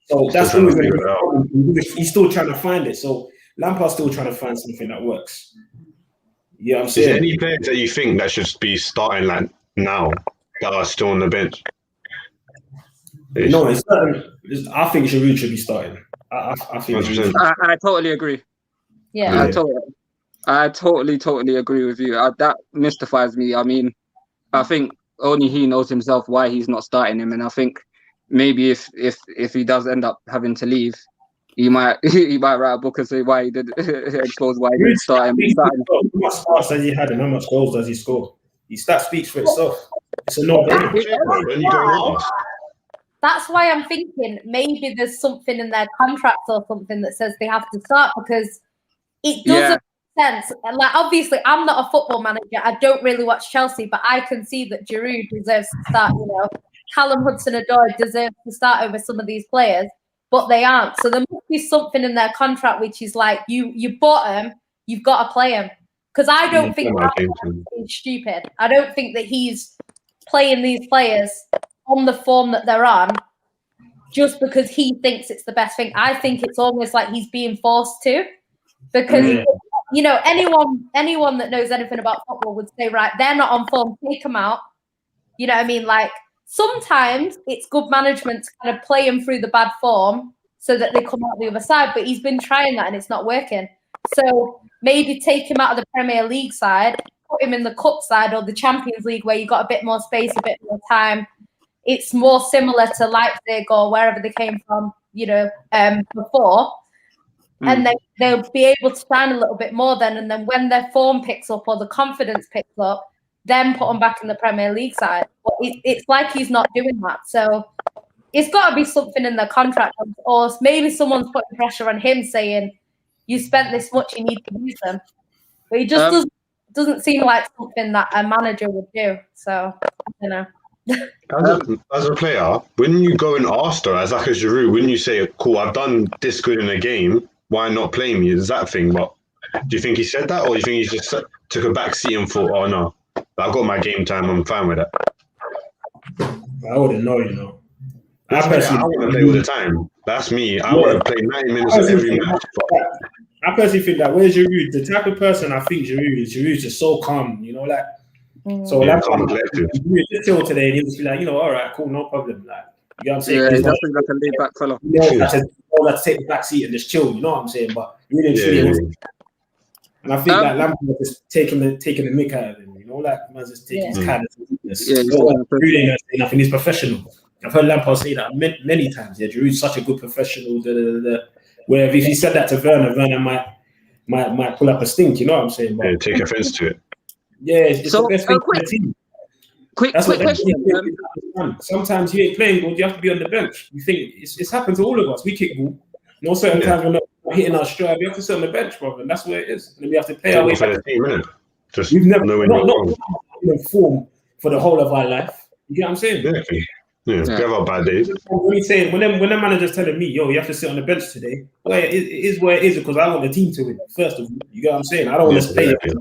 So that's always going to be a problem. He's still trying to find it. So Lampard's still trying to find something that works. Yeah, I'm saying. Is there any players that you think that should be starting like now that are still on the bench? No, it's certain. I think Giroud should be starting. I think. I totally agree. Yeah, I totally agree with you. That mystifies me. I mean, I think only he knows himself why he's not starting him, and I think maybe if he does end up having to leave, he might write a book and say why he did expose why he didn't start him. How much starts does he had and how much goals does he score? His stat speaks for itself. It's a no-brainer. That's why I'm thinking maybe there's something in their contract or something that says they have to start, because it doesn't make sense. Like, obviously, I'm not a football manager. I don't really watch Chelsea, but I can see that Giroud deserves to start. You know, Callum Hudson-Odoi deserves to start over some of these players, but they aren't. So there must be something in their contract which is like, you bought him, you've got to play him. Because I don't think he's stupid. I don't think that he's playing these players on the form that they're on just because he thinks it's the best thing. I think it's almost like he's being forced to, because you know, anyone that knows anything about football would say, right, they're not on form, take them out. You know what I mean? Like, sometimes it's good management to kind of play them through the bad form so that they come out the other side, but he's been trying that and it's not working. So maybe take him out of the Premier League side, put him in the Cup side or the Champions League where you got a bit more space, a bit more time. It's more similar to Leipzig or wherever they came from, you know, before. And then they'll be able to shine a little bit more then. And then when their form picks up or the confidence picks up, then put them back in the Premier League side. But it's like he's not doing that. So it's got to be something in the contract, or maybe someone's putting pressure on him saying, you spent this much, you need to use them. But he just doesn't seem like something that a manager would do. So, I don't know. As a player, when you go and ask her, as like a Giroud, wouldn't you say, cool, I've done this good in a game, why not play me? Is that thing? But do you think he said that, or do you think he just took a back seat and thought, oh no, I've got my game time, I'm fine with it? I wouldn't know, you know. I want to play all the time. That's me. I want to play 90 minutes of every match. I personally think that where's Giroud? The type of person I think Giroud is just so calm, you know, like. So yeah, Giroud just chill today, and he'll just be like, you know, all right, cool, no problem. Like, you know what I'm saying? Yeah, he's definitely like a laid back fella. You know, let's take the back seat and just chill. You know what I'm saying? But really, and I think that Lampard is taking the mick out of him. You know, like man's just taking his kind of weakness. Giroud ain't gonna say nothing. He's professional. I've heard Lampard say that many times. Yeah, Giroud's such a good professional. Where if he said that to Werner might pull up a stink. You know what I'm saying? But, take offense to it. Yeah, it's the best thing for the team. Quick question. Sometimes you ain't playing good, you have to be on the bench. You think it's happened to all of us. We kick ball. You know, certain times we're not hitting our stride. We have to sit on the bench, brother, and that's where it is. And then we have to play our way back. Just We've never knowing not you're wrong. been in form for the whole of our life. You get what I'm saying? Exactly. Yeah, we have our bad days. When he's saying, when the manager's telling me, yo, you have to sit on the bench today, well, it is where it is because I want the team to win. First of all, you get what I'm saying? I don't want to play. Exactly.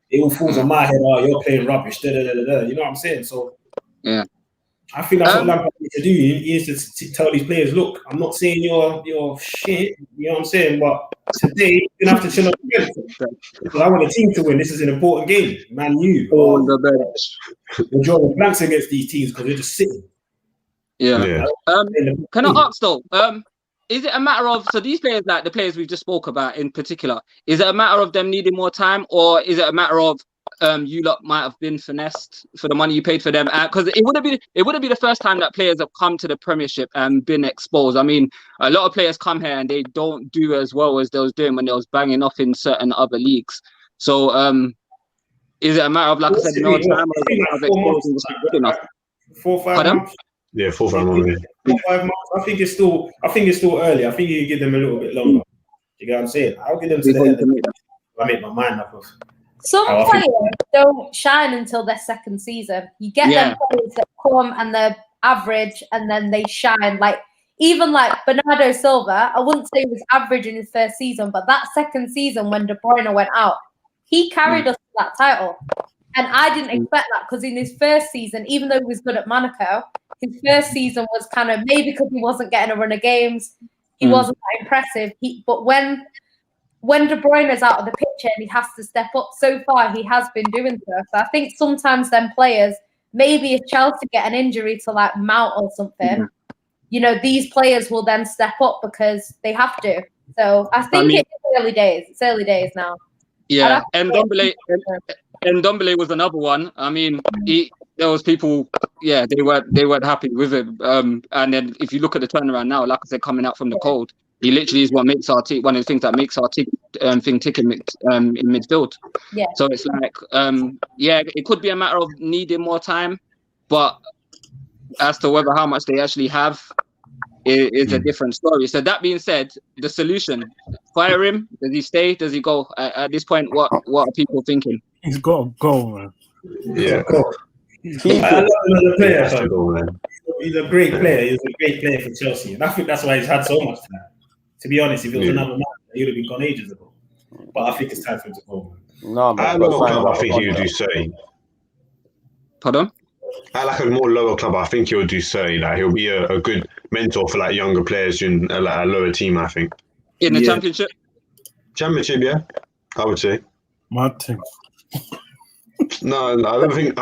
It all falls on my head. Oh, you're playing rubbish. Da, da, da, da, da. You know what I'm saying? So, yeah, I think that's what Lampard needs to do. He needs to tell these players, look, I'm not saying you're shit. You know what I'm saying? But today, you're gonna have to chill on the bench because I want the team to win. This is an important game, Man U. We're drawing blanks against these teams because we're just sitting. Yeah. Can I ask though? Is it a matter of, so these players, like the players we've just spoke about in particular, is it a matter of them needing more time, or is it a matter of you lot might have been finessed for the money you paid for them? Because it wouldn't be the first time that players have come to the Premiership and been exposed. I mean, a lot of players come here and they don't do as well as they was doing when they was banging off in certain other leagues. So is it a matter of, like I said, no time, or is it a matter of exposing what's good enough? 4 or 5 months. Yeah, 4 or 5 months. 4 or 5 months. I think it's still early. I think you give them a little bit longer. You get what I'm saying? I'll give them to the end. I make my mind up. Some players don't shine until their second season. You get them players that come and they're average and then they shine. Like even like Bernardo Silva, I wouldn't say he was average in his first season, but that second season when De Bruyne went out, he carried us to that title. And I didn't expect that because in his first season, even though he was good at Monaco, his first season was kind of maybe because he wasn't getting a run of games, he wasn't that impressive. But when De Bruyne is out of the picture and he has to step up, so far he has been doing so. So I think sometimes them players, maybe if Chelsea get an injury to like Mount or something, you know, these players will then step up because they have to. So I think it's early days. It's early days now. Yeah, and Ndombele was another one. I mean, there was people, they weren't happy with it. And then if you look at the turnaround now, like I said, coming out from the cold, he literally is what makes our team, one of the things that makes our team tick in midfield. Yeah. So it's like, it could be a matter of needing more time, but as to how much they actually have is a different story. So that being said, the solution: fire him. Does he stay? Does he go? At this point, what are people thinking? He's got to go, man. Yeah. I love him as a player. He's a great player. He's a great player for Chelsea, and I think that's why he's had so much time. To be honest, if it was another man, he would have been gone ages ago. But I think it's time for him to go. No, man. I think he would do 30. Pardon? At like a more lower club, I think he'll do 30. Like he'll be a good mentor for like younger players in a lower team. I think in the championship. Championship, yeah, I would say. My team. No, I don't think.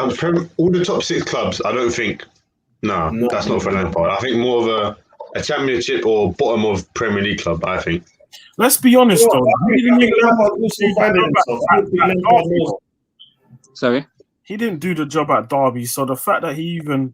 All the top 6 clubs, I don't think. No, that's not for Lampard. I think more of a championship or bottom of Premier League club. I think. Let's be honest, though. Sorry. He didn't do the job at Derby, so the fact that he even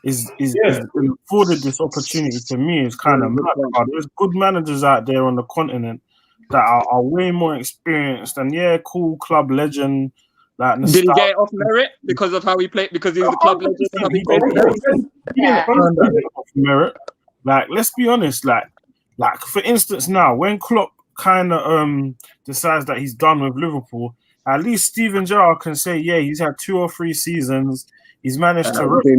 is afforded this opportunity to me is kind of mad. There's good managers out there on the continent that are way more experienced and cool club legend. Like, did he get it off merit because of how he played? Because he was the club legend. He didn't earn that off merit. Like, let's be honest. Like for instance, now when Klopp kind of decides that he's done with Liverpool, at least Steven Gerrard can say, he's had 2 or 3 seasons. He's managed to wrestle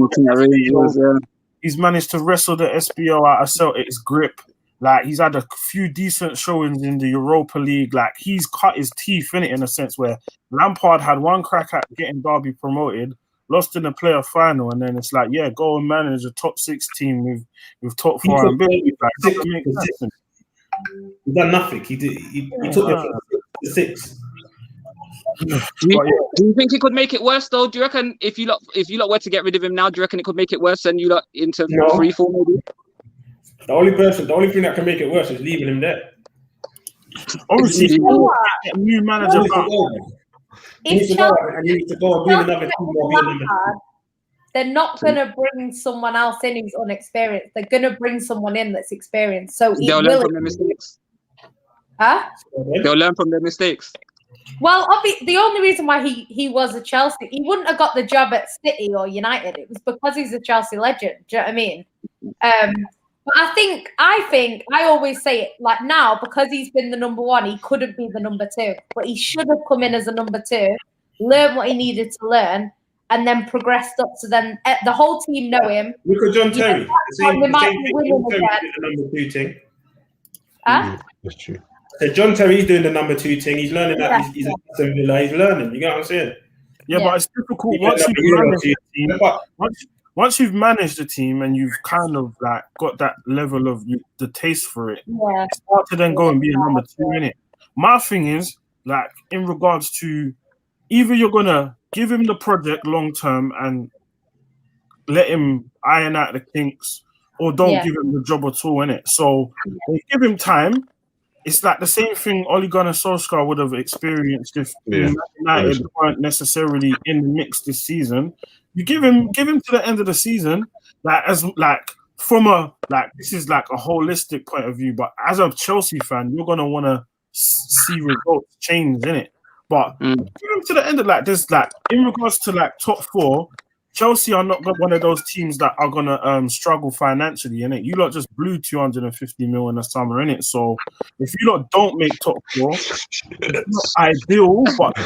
the SBO out of Celtic's grip. Like, he's had a few decent showings in the Europa League. Like, he's cut his teeth in it in a sense where Lampard had one crack at getting Derby promoted, lost in the playoff final, and then it's like, go and manage a top 6 team with top 4 ambitions. Like, He's done nothing. He took it to 6. Do you think he could make it worse though? Do you reckon if you lot were to get rid of him now, do you reckon it could make it worse than you lot into 3-4 maybe? The only thing that can make it worse is leaving him there. Obviously, new manager. He needs to go and be another team. They're not going to bring someone else in who's unexperienced. They're going to bring someone in that's experienced. So they'll learn from their mistakes. Huh? They'll learn from their mistakes. Well, the only reason why he was a Chelsea, he wouldn't have got the job at City or United. It was because he's a Chelsea legend. Do you know what I mean? But I think I always say it like now, because he's been the number 1, he couldn't be the number 2, but he should have come in as a number 2, learned what he needed to learn, and then progressed up. So then the whole team know him. Look at John Terry. They might be winning again. The number 2 thing. That's true. So John Terry's doing the number 2 thing. He's learning that he's a Villa. He's learning. You get what I'm saying? Yeah, but it's difficult once you've managed the team and you've kind of like got that level of the taste for it. Yeah. It's hard to then go and be a number 2 in it. My thing is like in regards to either you're gonna give him the project long term and let him iron out the kinks, or don't give him the job at all, innit? So give him time. It's like the same thing Ole Gunnar Solskjaer would have experienced if United weren't necessarily in the mix this season. You give him to the end of the season, this is like a holistic point of view. But as a Chelsea fan, you're gonna want to see results change, innit? But give him to the end of this, in regards to top 4. Chelsea are not one of those teams that are going to struggle financially, innit? You lot just blew 250 mil in the summer, innit? So if you lot don't make top 4, it's not ideal, but...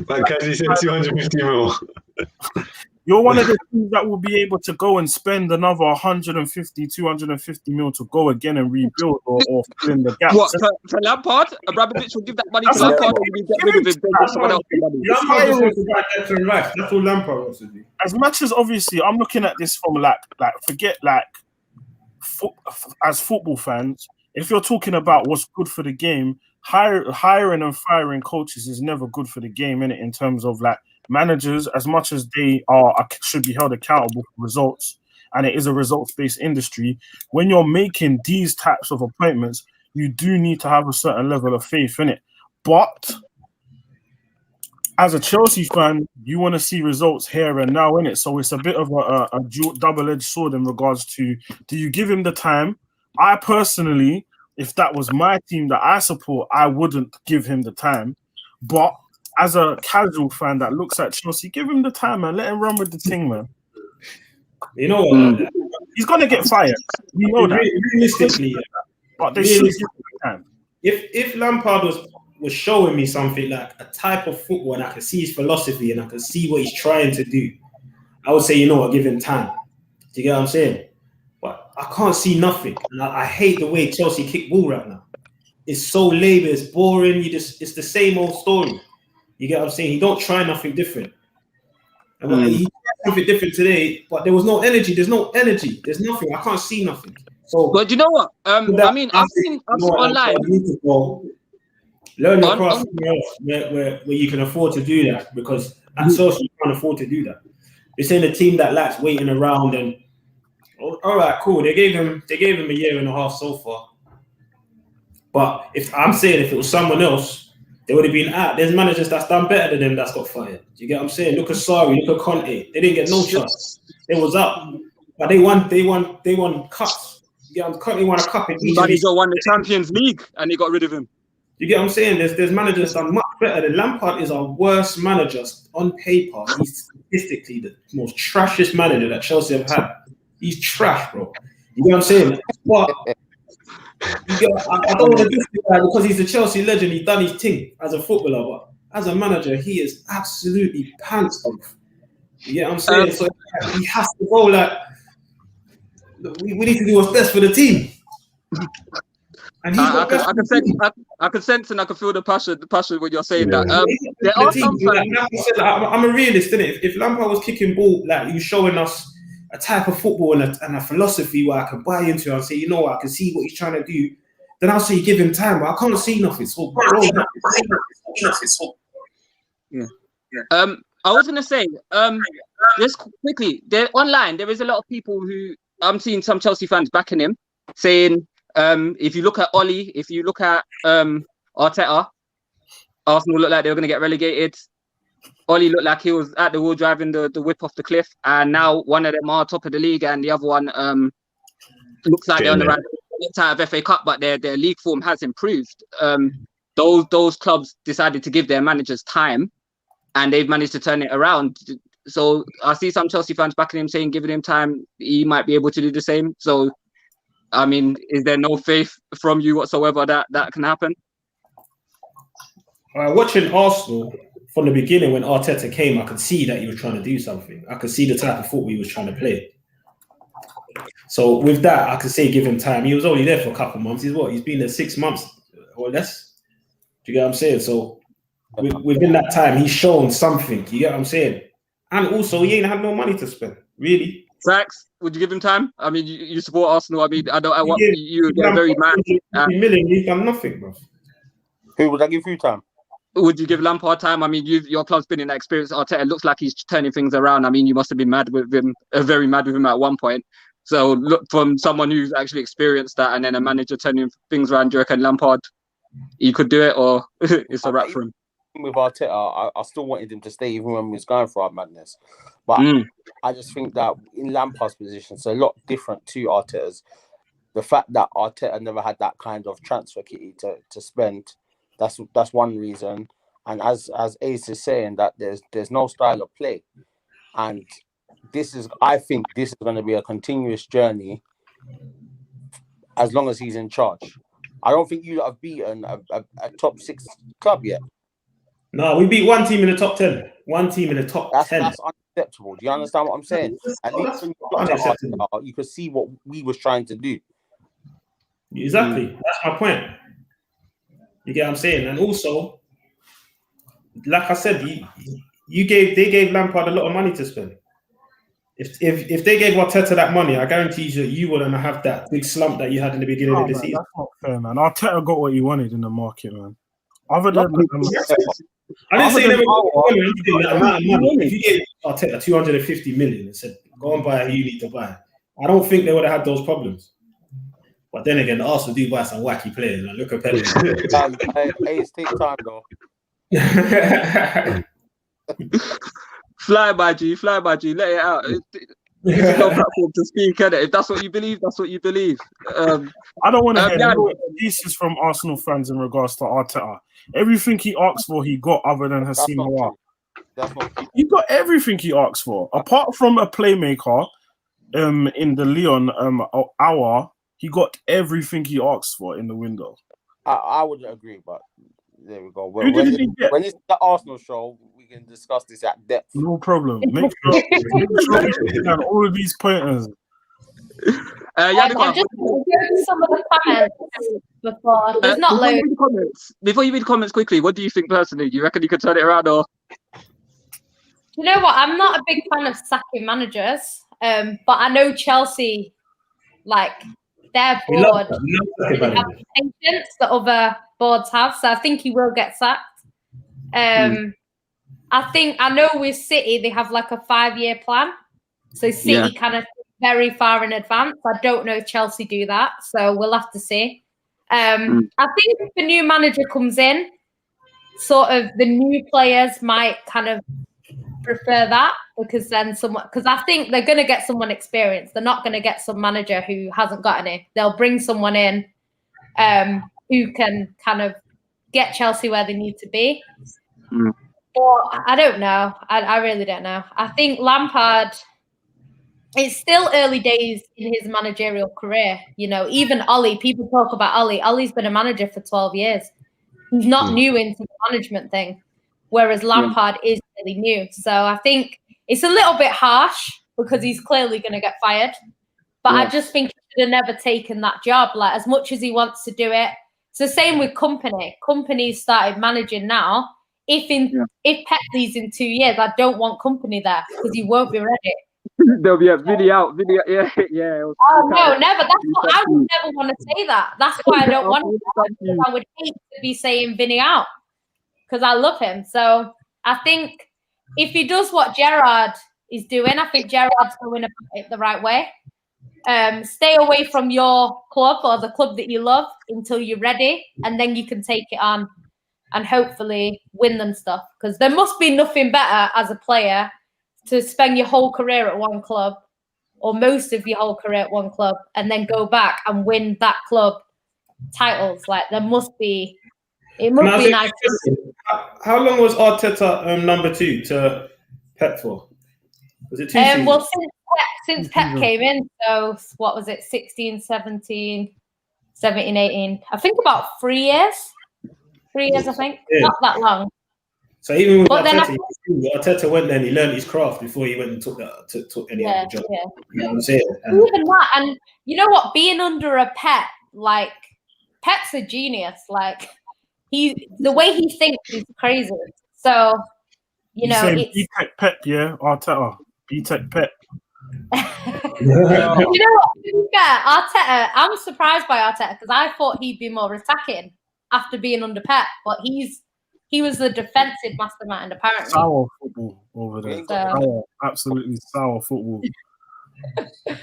Like Kaji said, 250 mil. You're one of the teams that will be able to go and spend another 150, 250 mil to go again and rebuild or fill in the gaps. What, for Lampard? Abramovich will give that money to Lampard and we get rid of it. That's all Lampard wants to do. As much as obviously I'm looking at this from as football fans, if you're talking about what's good for the game, hiring and firing coaches is never good for the game, innit? In terms of managers, as much as they should be held accountable for results, and it is a results-based industry, when you're making these types of appointments, you do need to have a certain level of faith in it. But as a Chelsea fan, you want to see results here and now, innit? So it's a bit of a double-edged sword in regards to, do you give him the time? I personally, if that was my team that I support, I wouldn't give him the time. But as a casual fan that looks at Chelsea, give him the time, man. Let him run with the thing, man. You know what? He's going to get fired. We know that. Realistically, but they should give him the time. If Lampard was showing me something like a type of football and I can see his philosophy and I can see what he's trying to do, I would say, you know what, give him time. Do you get what I'm saying? But I can't see nothing. And I hate the way Chelsea kick ball right now. It's so labor, it's boring. It's the same old story. You get what I'm saying? He don't try nothing different. And he tried something different today, but there was no energy. There's no energy. There's nothing. I can't see nothing. So, but you know what? I've seen online. You need to go learn your craft where you can afford to do that, because at Chelsea you can't afford to do that. You're saying a team that likes waiting around and all right, cool. They gave him a year and a half so far. But if it was someone else, they would have been out. There's managers that's done better than them that's got fired. Do you get what I'm saying? Look at Sarri, look at Conte. They didn't get no chance. They was up, but they won cups. You get what I'm saying? Conte won a cup in each. Manager won the Champions League and he got rid of him. You get what I'm saying? There's managers done much better. Than Lampard is our worst manager on paper. He's statistically the most trashiest manager that Chelsea have had. He's trash, bro. You get what I'm saying? But I don't want to do this guy because he's a Chelsea legend. He's done his thing as a footballer, but as a manager, he is absolutely pants off. You get what I'm saying? So he has to go we need to do what's best for the team. And I can sense and I can feel the passion when you're saying that. There are some fans. I'm a realist, innit? If Lampard was kicking ball, you showing us a type of football and a philosophy where I can buy into and say, you know what, I can see what he's trying to do, then I'll say give him time, but I can't see nothing. So, I was gonna say, just quickly, online there is a lot of people who I'm seeing some Chelsea fans backing him, saying, if you look at Oli, if you look at Arteta, Arsenal look like they were gonna get relegated. Oli looked like he was at the wheel driving the whip off the cliff, and now one of them are top of the league, and the other one looks like they're on the right side of FA Cup, but their league form has improved. Those clubs decided to give their managers time, and they've managed to turn it around. So I see some Chelsea fans backing him, saying giving him time, he might be able to do the same. So, I mean, is there no faith from you whatsoever that can happen? Watching Arsenal, from the beginning when Arteta came, I could see that he was trying to do something. I could see the type of football he was trying to play. So with that, I could say give him time. He was only there for a couple of months. He's been there 6 months or less. Do you get what I'm saying? So within that time, he's shown something. You get what I'm saying? And also, he ain't had no money to spend, really. Sax, would you give him time? I mean, you support Arsenal. I mean, I want you get very mad. He's done nothing, bro. Who would I give you time? Would you give Lampard time? I mean, your club's been in that experience. Arteta looks like he's turning things around. I mean, you must have been mad with him, very mad with him at one point. So look, from someone who's actually experienced that, and then a manager turning things around, do you reckon Lampard, he could do it, or it's a wrap for him? With Arteta, I still wanted him to stay even when we was going for our madness. But I just think that in Lampard's position, it's a lot different to Arteta's. The fact that Arteta never had that kind of transfer kitty to spend, that's one reason. And as Ace is saying, that there's no style of play. And I think this is going to be a continuous journey as long as he's in charge. I don't think you have beaten a top 6 club yet. No, we beat one team in the top 10. One team in the top 10. That's unacceptable. Do you understand what I'm saying? At least when you got to Arsenal, you could see what we was trying to do. Exactly. That's my point. You get what I'm saying? And also, like I said, they gave Lampard a lot of money to spend. If they gave Arteta that money, I guarantee you wouldn't have that big slump that you had in the beginning of the season. That's not fair, man. Arteta got what he wanted in the market, man. Other than I didn't say never got that amount of money. If you gave Arteta 250 million and said, go and buy who you need to buy, I don't think they would have had those problems. But then again, the Arsenal do buy some wacky players. Like, look at Pedro. It's take time, though. Fly by G, let it out. This is no platform to speak, can it? If that's what you believe, that's what you believe. I don't want to hear excuses from Arsenal fans in regards to Arteta. Everything he asked for, he got, other than Hassim Hawar. He got everything he asked for, apart from a playmaker. In the Lyon hour, he got everything he asked for in the window. I would agree, but there we go. When it's the Arsenal show, we can discuss this at depth. No problem. Make sure we can all of these pointers. I just heard some of the comments before. There's not loads. Before you read comments quickly, what do you think personally? Do you reckon you could turn it around, or? You know what? I'm not a big fan of sacking managers, but I know Chelsea, like, their board have patience that other boards have, so I think he will get sacked. I know with City they have like a 5-year plan, so City kind of very far in advance. I don't know if Chelsea do that, so we'll have to see. I think if the new manager comes in, sort of the new players might kind of prefer that, because I think they're going to get someone experienced. They're not going to get some manager who hasn't got any. They'll bring someone in who can kind of get Chelsea where they need to be. But I don't know. I really don't know. I think Lampard, it's still early days in his managerial career. You know, even Ollie, people talk about Ollie. Ollie's been a manager for 12 years. He's not new into the management thing, whereas Lampard is really new. So I think it's a little bit harsh because he's clearly going to get fired. But I just think he should have never taken that job. Like, as much as he wants to do it. It's the same with Company. Company's started managing now. If Pep leaves in 2 years, I don't want Company there because he won't be ready. There'll be a video. Yeah. Oh no, never. That's what I would never want to say that. That's why I don't want to. I would hate to be saying Vinny out because I love him. So I think if he does what Gerrard is doing, I think Gerrard's going about it the right way. Stay away from your club or the club that you love until you're ready, and then you can take it on and hopefully win them stuff. Because there must be nothing better as a player to spend your whole career at one club or most of your whole career at one club and then go back and win that club titles. Like, it must be nice. How long was Arteta number 2 to Pep for? Was it 2 seasons? Well, since Pep came in, so what was it, 16, 17, 18? I think about 3 years. 3 years, I think. Yeah. Not that long. So even with But then Arteta went there and he learned his craft before he went and took any other job. Yeah. You know what I'm saying? Even that, and you know what? Being under a Pep, like Pep's a genius. Like the way he thinks is crazy. So you know, saying it's B-Tech Pep, yeah, Arteta, B-Tech Pep. you know what? To be fair, Arteta, I'm surprised by Arteta because I thought he'd be more attacking after being under Pep, but he was the defensive mastermind apparently. Sour football over there. So, Absolutely sour football. yeah,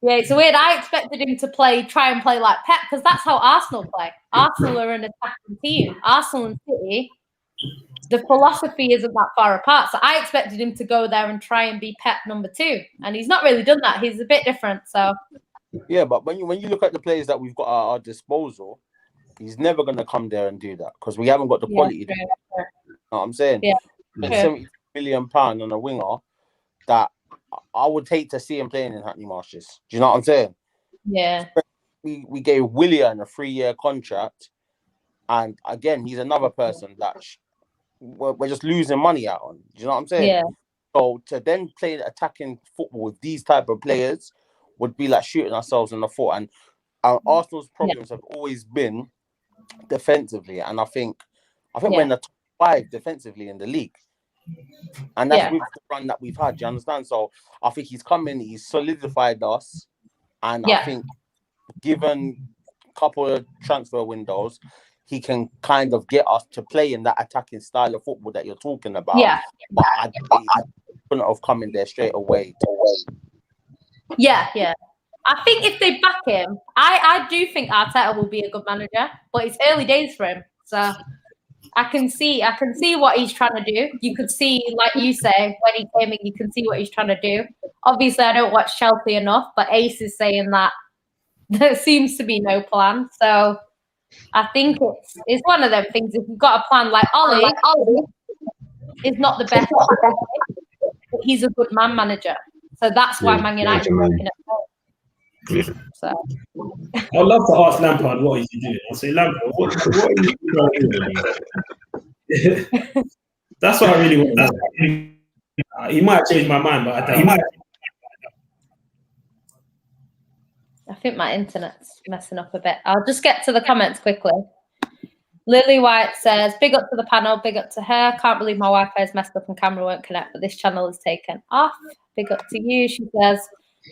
it's weird. I expected him to try and play like Pep because that's how Arsenal play. Arsenal are an attacking team. Arsenal and City, the philosophy isn't that far apart. So I expected him to go there and try and be Pep number 2, and he's not really done that. He's a bit different. So yeah, but when you look at the players that we've got at our disposal, he's never going to come there and do that because we haven't got the quality. True. You know what I'm saying? Yeah. £70 million on a winger that I would hate to see him playing in Hackney Marshes. Do you know what I'm saying? Yeah. We gave Willian a 3-year contract, and again, he's another person that we're just losing money out on. Do you know what I'm saying? Yeah. So to then play attacking football with these type of players would be like shooting ourselves in the foot. And our Arsenal's problems have always been defensively, and I think we're in the top 5 defensively in the league, and that's with the run that we've had. Do you understand? So I think he's come in, he's solidified us, and I think given a couple of transfer windows, he can kind of get us to play in that attacking style of football that you're talking about. Yeah, but I couldn't have come in there straight away. Yeah. I think if they back him, I do think Arteta will be a good manager, but it's early days for him. So I can see what he's trying to do. You could see, like you say, when he came in, you can see what he's trying to do. Obviously, I don't watch Chelsea enough, but Ace is saying that there seems to be no plan. So I think it's one of them things. If you've got a plan like Ollie is not the best, but he's a good man manager. So that's why Man United are looking at him. So I'd love to ask Lampard what is he doing. I'll say, Lampard, what are you doing? That's what I really want. He might change my mind, but I doubt he might. I think my internet's messing up a bit. I'll just get to the comments quickly. Lily White says, big up to the panel, big up to her. Can't believe my Wi-Fi is messed up and camera won't connect, but this channel is taken off. Big up to you. She says,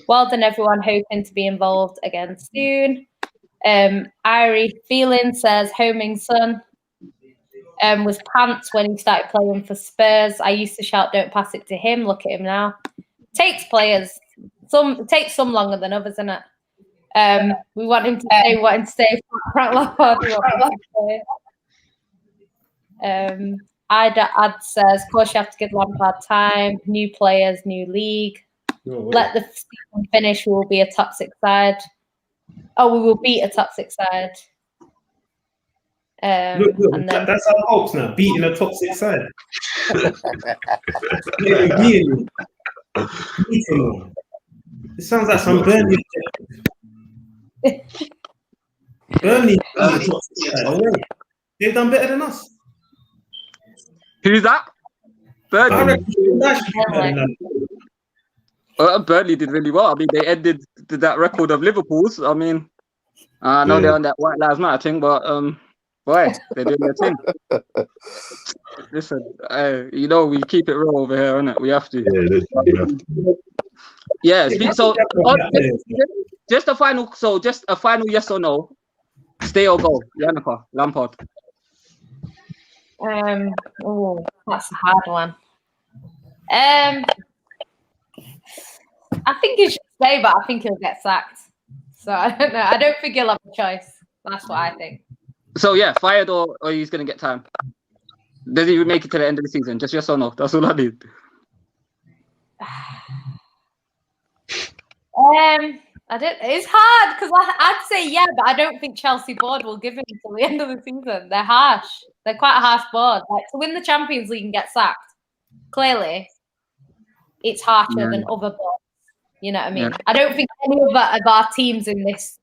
well done, everyone. Hoping to be involved again soon. Irie Feeling says, homing son was pants when he started playing for Spurs. I used to shout, don't pass it to him. Look at him now. Takes players. It takes some longer than others, isn't it? We want him to stay. We want him to stay. Frank Lampard. Ida Ad says, of course, you have to give Lampard time. New players, new league. Let the season finish. We will be a top 6 side. Oh, we will beat a top 6 side. Look, and then, that's our hopes now. Beating a top 6 side. Beating. It sounds like some Burnley. Burnley. They've done better than us. Who's that? Burnley. Burnley did really well. I mean, they ended that record of Liverpool's. I mean, I know they're on that White Lives Matter thing, but boy, they're doing their thing. Listen, we keep it real over here, innit? We have to. Yeah. So, just a final yes or no. Stay or go, Yannicka, Lampard. Oh, that's a hard one. I think he should stay, but I think he'll get sacked. So I don't know. I don't think he'll have a choice. That's what I think. So yeah, fired or he's gonna get time. Does he make it to the end of the season? Just yes or no. That's all I need. I don't. It's hard because I'd say yeah, but I don't think Chelsea board will give him until the end of the season. They're harsh. They're quite a harsh board. Like to win the Champions League and get sacked. Clearly, it's harsher than other boards. You know what I mean? Yeah. I don't think any of our teams in this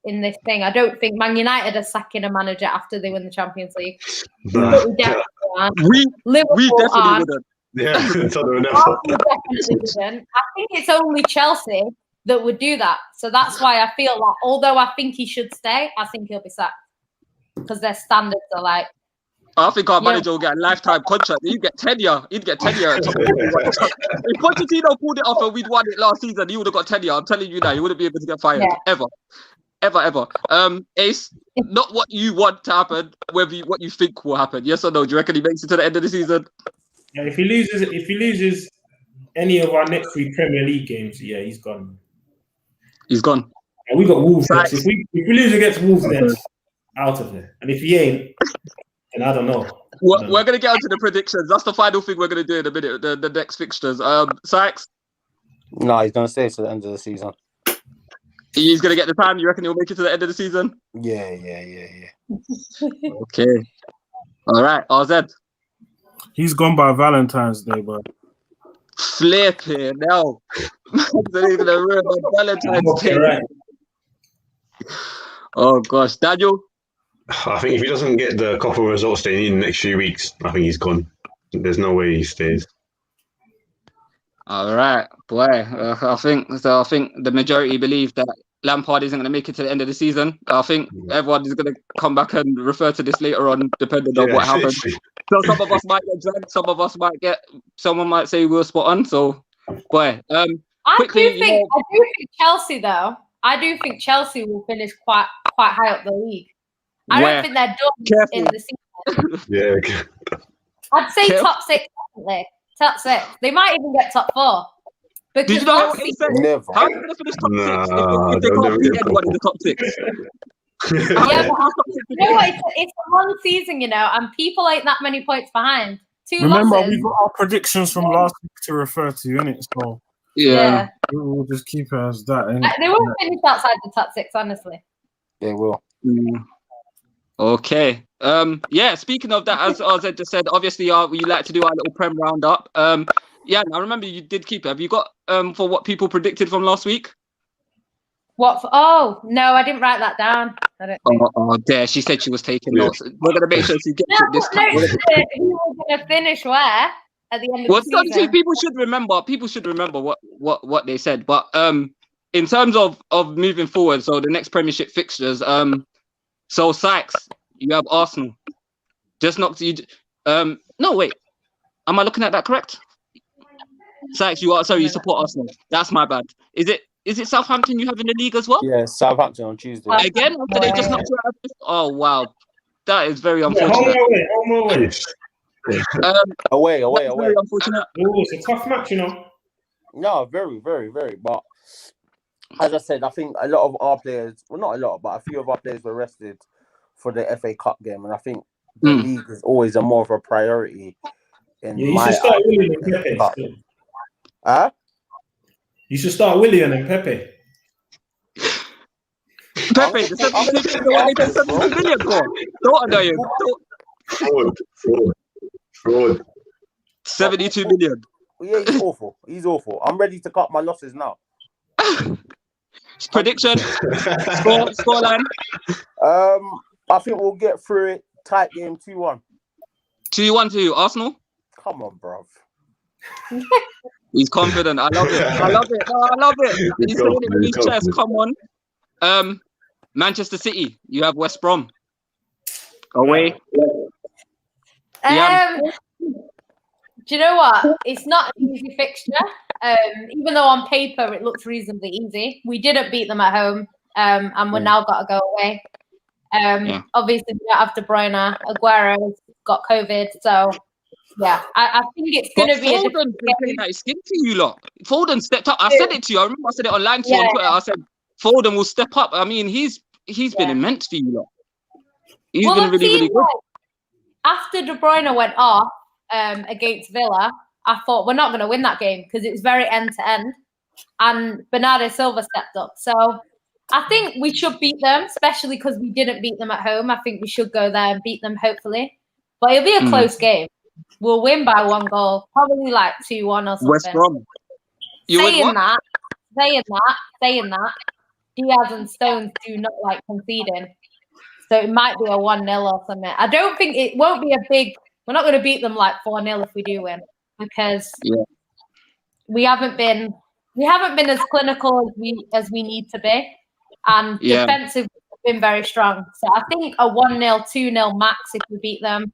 thing. I don't think Man United are sacking a manager after they win the Champions League. Nah. But we definitely aren't. We Liverpool definitely aren't. wouldn't. Yeah, Tottenham never. Arsenal definitely wouldn't. I think it's only Chelsea that would do that. So that's why I feel like, although I think he should stay, I think he'll be sacked because their standards are like. I think our manager will get a lifetime contract. He'd get tenure. He'd get tenure. If Pochettino pulled it off and we'd won it last season, he would have got tenure. I'm telling you now, he wouldn't be able to get fired ever. Ace, not what you want to happen, what you think will happen. Yes or no? Do you reckon he makes it to the end of the season? Yeah, if he loses any of our next 3 Premier League games, yeah, he's gone. He's gone. And we got Wolves next. If we lose against Wolves next, out of there. And if he ain't, then I don't know. We're gonna get onto the predictions. That's the final thing we're gonna do in a minute. The next fixtures. Sykes. No, he's gonna stay to the end of the season. He's gonna get the time. You reckon he'll make it to the end of the season? Yeah. Okay. All right. RZ. He's gone by Valentine's Day, but Flipping no. He's gonna ruin my Valentine's Day. Right. Oh gosh, Daniel. I think if he doesn't get the couple of results they need in the next few weeks, I think he's gone. There's no way he stays. All right, boy. I think the majority believe that Lampard isn't going to make it to the end of the season. I think everyone is going to come back and refer to this later on, depending on what happens. So some of us might get dragged, someone might say we're spot on. So, boy. I do think Chelsea though. I do think Chelsea will finish quite high up the league. I don't think they're done in the season. Yeah. I'd say top 6 definitely. Top 6. They might even get top 4. Because did you know what he said? Never. How are you going to finish top 6 if they can't beat anyone in the top 6? Yeah, but you know what? It's a long season, you know, and people ain't that many points behind. 2 remember, losses. we've got our predictions from last week to refer to, innit? So Yeah. we'll just keep it as that. Innit? They won't finish outside the top 6, honestly. They will. Okay. Speaking of that, as RZ just said, obviously we like to do our little Prem roundup. I remember you did keep it. Have you got for what people predicted from last week? What? Oh no, I didn't write that down. I don't think. Oh, there. She said she was taking notes. We're gonna make sure she gets it this time. Who was gonna finish where at the end of the season? Something people should remember. People should remember what they said. But in terms of moving forward, so the next Premiership fixtures, so Sykes, you have Arsenal. Just knocked you. No, wait. Am I looking at that correct? Sykes, you support Arsenal. That's my bad. Is it Southampton you have in the league as well? Yeah, Southampton on Tuesday. Again? After they just knocked you out? Oh wow, that is very unfortunate. Away. Very unfortunate. Oh, it's a tough match, you know. No, very, very, very. But as I said, I think a lot of our players, well, not a lot, but a few of our players were rested for the FA Cup game, and I think the league is always more of a priority. You should start Willian and Pepe. Huh? You should start Willian and Pepe. Pepe, the 72 million for. Don't know you. Fraud. 72 million. Yeah, he's awful. I'm ready to cut my losses now. Prediction. Scoreline. I think we'll get through it. Tight game, 2-1. 2-1 to Arsenal. Come on, bruv. He's confident. I love it. He's saying it with his chest. Come on. Manchester City. You have West Brom. Away. Do you know what? It's not an easy fixture. Even though on paper it looks reasonably easy. We didn't beat them at home, and we're now got to go away. Obviously, we don't have De Bruyne. Aguero's got COVID, so yeah, I think it's going to be a different game. That skin to you lot. Foden stepped up. I said it to you. I remember I said it online to you on Twitter. I said Foden will step up. I mean, he's been immense for you lot. He's been really, really good. After De Bruyne went off against Villa, I thought we're not going to win that game because it was very end to end, and Bernardo Silva stepped up. So I think we should beat them, especially because we didn't beat them at home. I think we should go there and beat them, hopefully. But it'll be a close game. We'll win by 1 goal, probably like 2-1 or something. West Brom. Saying that, saying that, Diaz and Stones do not like conceding. So it might be a 1-0 or something. I don't think it won't be a big. We're not going to beat them like 4-0 if we do win, because we haven't been as clinical as we need to be, and defensively we've been very strong. So I think a 1-0, 2-0 max if we beat them.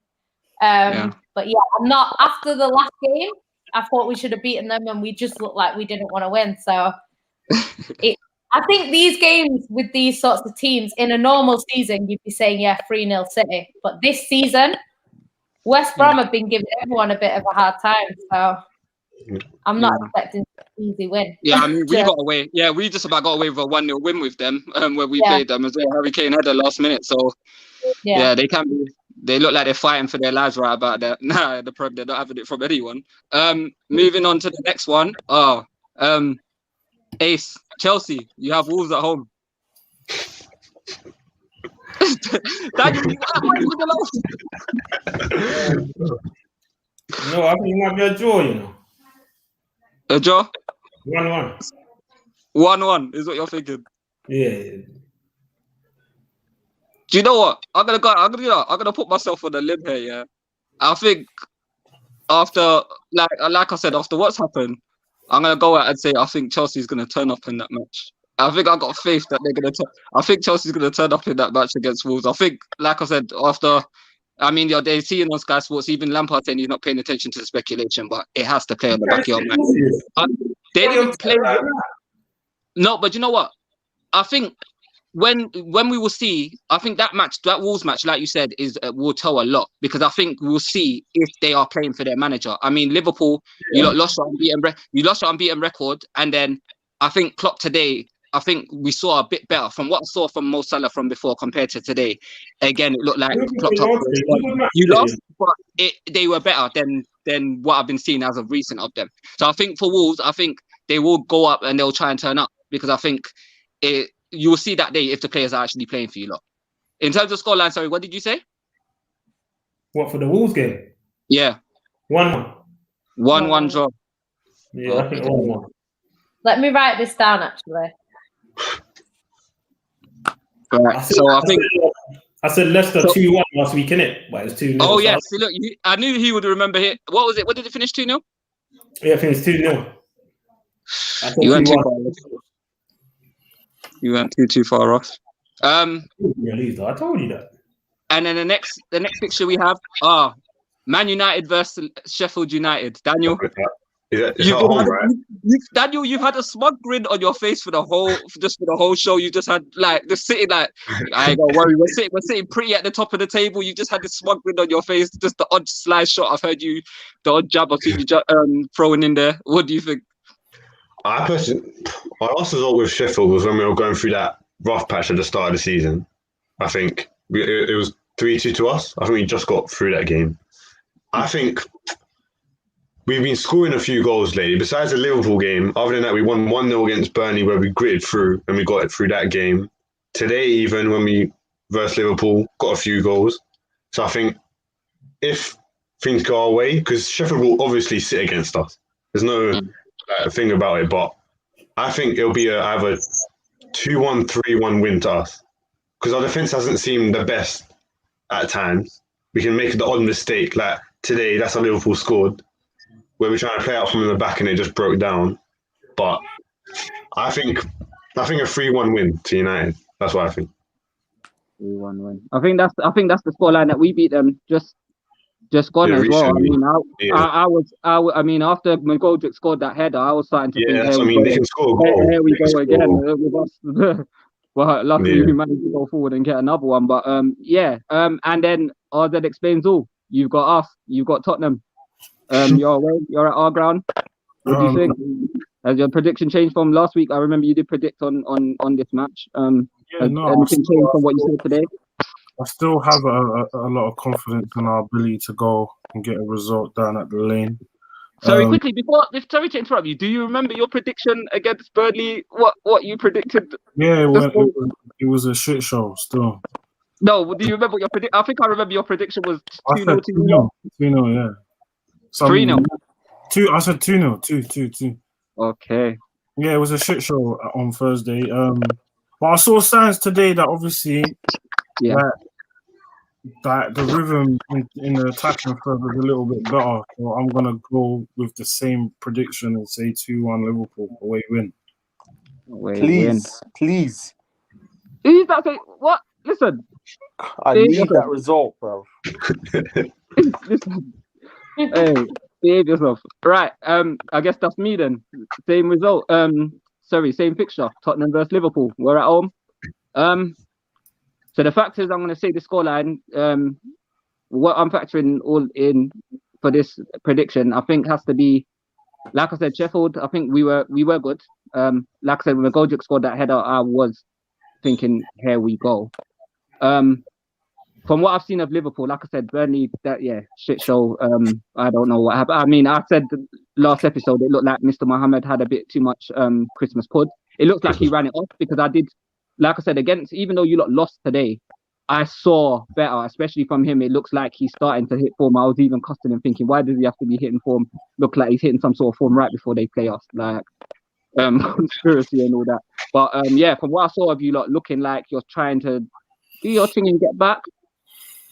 But yeah, I'm not. After the last game, I thought we should have beaten them, and we just looked like we didn't want to win. So I think these games with these sorts of teams in a normal season, you'd be saying 3-0 City. But this season, West Brom have been giving everyone a bit of a hard time. So I'm not expecting an easy win. Yeah, I mean, we got away. Yeah, we just about got away with a 1-0 win with them where we played them as well. Harry Kane had the last minute. So yeah, they can be. They look like they're fighting for their lives right about that. Nah, they're not having it from anyone. Moving on to the next one. Ace, Chelsea, you have Wolves at home. No, I think it might be a draw, you know. A draw? 1-1. 1-1 is what you're thinking. Yeah. Do you know what? I'm gonna put myself on the limb here. Yeah, I think after, like I said, after what's happened, I'm gonna go out and say I think Chelsea's gonna turn up in that match. I think I got faith that they're gonna. I think Chelsea's gonna turn up in that match against Wolves. I think, like I said, they're seeing on Sky Sports. Even Lampard saying he's not paying attention to the speculation, but it has to play on the back of your mind. They didn't play. No, but you know what? I think when we will see, I think that Wolves match, like you said, will tell a lot, because I think we'll see if they are playing for their manager. I mean, Liverpool, you lost your unbeaten record, and then I think Klopp today, I think we saw a bit better from what I saw from Mo Salah from before compared to today. Again, it looked like Klopp you lost, but they were better than what I've been seeing as of recent of them. So I think for Wolves, I think they will go up and they'll try and turn up, because I think you will see that day if the players are actually playing for you lot. In terms of scoreline, sorry, what did you say? What, for the Wolves game? Yeah. 1-1. 1-1 draw. Yeah, I think 1-1. Let me write this down, actually. Right. I said Leicester 2-1 last week, innit? But it's 2-0. Oh, yeah. See, look, I knew he would remember it. What was it? What did it finish 2-0? Yeah, I think it's 2-0. You went too far. You went too far off. I told you that. And then the next picture we have Man United versus Sheffield United. Daniel, Daniel, you've had a smug grin on your face for the whole show. You just had just sitting I ain't gonna worry. We're sitting pretty at the top of the table. You just had this smug grin on your face. Just the odd slide shot. I've heard you, the odd jab I've seen you throwing in there. What do you think? My last result with Sheffield was when we were going through that rough patch at the start of the season. I think it was 3-2 to us. I think we just got through that game. I think we've been scoring a few goals lately. Besides the Liverpool game, other than that, we won 1-0 against Burnley, where we gritted through and we got it through that game. Today, even when we versus Liverpool, got a few goals. So I think if things go our way, because Sheffield will obviously sit against us. There's no thing about it, but I think it'll be either 2-1, 3-1 win to us, because our defense hasn't seemed the best at times. We can make the odd mistake, like today. That's how Liverpool scored, where we're trying to play out from the back and it just broke down. But I think a 3-1 win to United. That's what I think. 3-1 win. I think that's the scoreline that we beat them. Just gone as well. I mean, after McGoldrick scored that header, I was starting to think, they can score a goal. Here we go again with us. Well, luckily we managed to go forward and get another one. But and then RZ explains all. You've got us. You've got Tottenham. You're away. You're at our ground. What do you think? Has your prediction changed from last week? I remember you did predict on this match. Anything changed from what you said today? I still have a lot of confidence in our ability to go and get a result down at the lane. Sorry, quickly, sorry to interrupt you. Do you remember your prediction against Burnley? What you predicted? Yeah, it was a shit show still. No, do you remember your prediction? I think I remember your prediction was 2-0. 2-0, yeah. 3-0. I said 2-0, 2-2. Okay. Yeah, it was a shit show on Thursday. But I saw signs today that obviously that the rhythm in the attacking third was a little bit better. So I'm gonna go with the same prediction and say 2-1 Liverpool away win. Please. Who's that? What? Listen, I need that result, bro. Hey, behave yourself. Right. I guess that's me then. Same result. Same fixture. Tottenham versus Liverpool. We're at home. So the fact is, I'm going to say the scoreline. What I'm factoring all in for this prediction, I think, has to be, like I said, Sheffield. I think we were good. Like I said, when Goljuk scored that header, I was thinking, here we go. From what I've seen of Liverpool, like I said, Burnley, shit show. I don't know what happened. I mean, I said last episode, it looked like Mr. Mohammed had a bit too much Christmas pud. It looked like he ran it off because I did, like I said, even though you lot lost today, I saw better, especially from him. It looks like he's starting to hit form. I was even cussing him thinking, why does he have to be hitting form? Look like he's hitting some sort of form right before they play us. Like, conspiracy and all that. But from what I saw of you lot, looking like you're trying to do your thing and get back.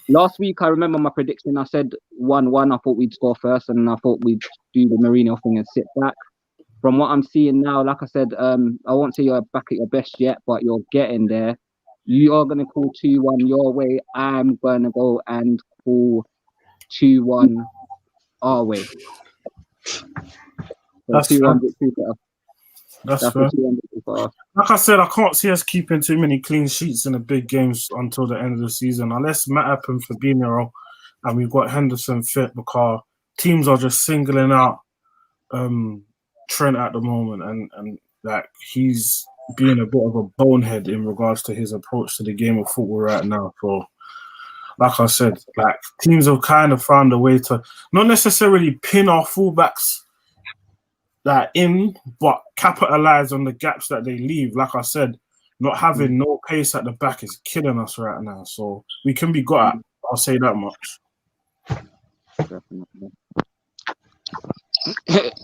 Last week, I remember my prediction. I said 1-1. I thought we'd score first, and I thought we'd do the Mourinho thing and sit back. From what I'm seeing now, like I said, I won't say you're back at your best yet, but you're getting there. You are going to call 2-1 your way. I'm going to go and call 2-1 our way. So That's 2-1 victory for us. That's fair. Like I said, I can't see us keeping too many clean sheets in the big games until the end of the season, unless Matt and Fabinho and we've got Henderson fit, because teams are just singling out Trent at the moment, and like he's being a bit of a bonehead in regards to his approach to the game of football right now. So, like I said, like teams have kind of found a way to not necessarily pin our fullbacks but capitalize on the gaps that they leave. Like I said, not having no pace at the back is killing us right now. So we can be got at. I'll say that much.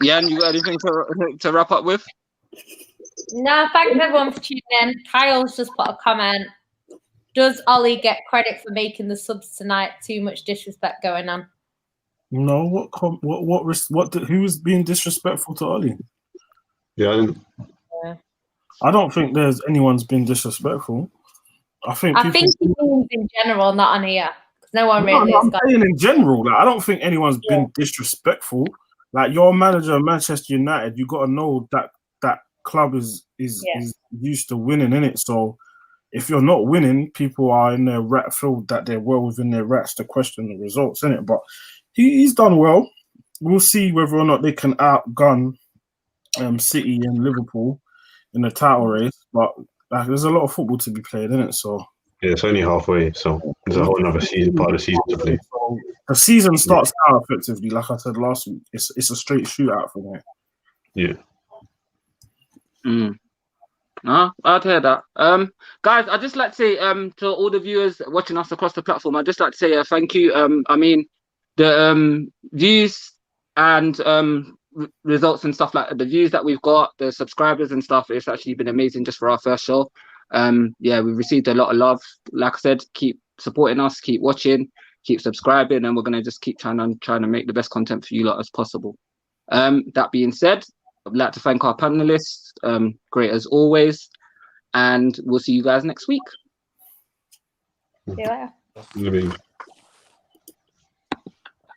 Yan, you got anything to wrap up with? No, thanks everyone for tuning in. Kyle's just put a comment. Does Ollie get credit for making the subs tonight? Too much disrespect going on. No, who was being disrespectful to Ollie? Yeah, I don't think there's anyone's been disrespectful. I think he means in general, not on here. No one really. I'm saying in general, like I don't think anyone's been disrespectful. Like your manager of Manchester United, you got to know that that club is used to winning, innit? So if you're not winning, people are in their rat field that they're well within their rats to question the results, innit? But he's done well. We'll see whether or not they can outgun City and Liverpool in the title race. But there's a lot of football to be played, isn't it? So yeah, it's only halfway, so there's a whole other part of the season to play. So the season starts now, effectively. Like I said last week, it's a straight shootout for me. Yeah. No, I'd hear that. Guys, I'd just like to say to all the viewers watching us across the platform, I'd just like to say thank you. I mean, the views and results and stuff, like the views that we've got, the subscribers and stuff, it's actually been amazing just for our first show. We've received a lot of love. Like I said, keep supporting us, keep watching, keep subscribing, and we're going to just keep trying to make the best content for you lot as possible. That being said, I'd like to thank our panelists, great as always, and we'll see you guys next week. See you later.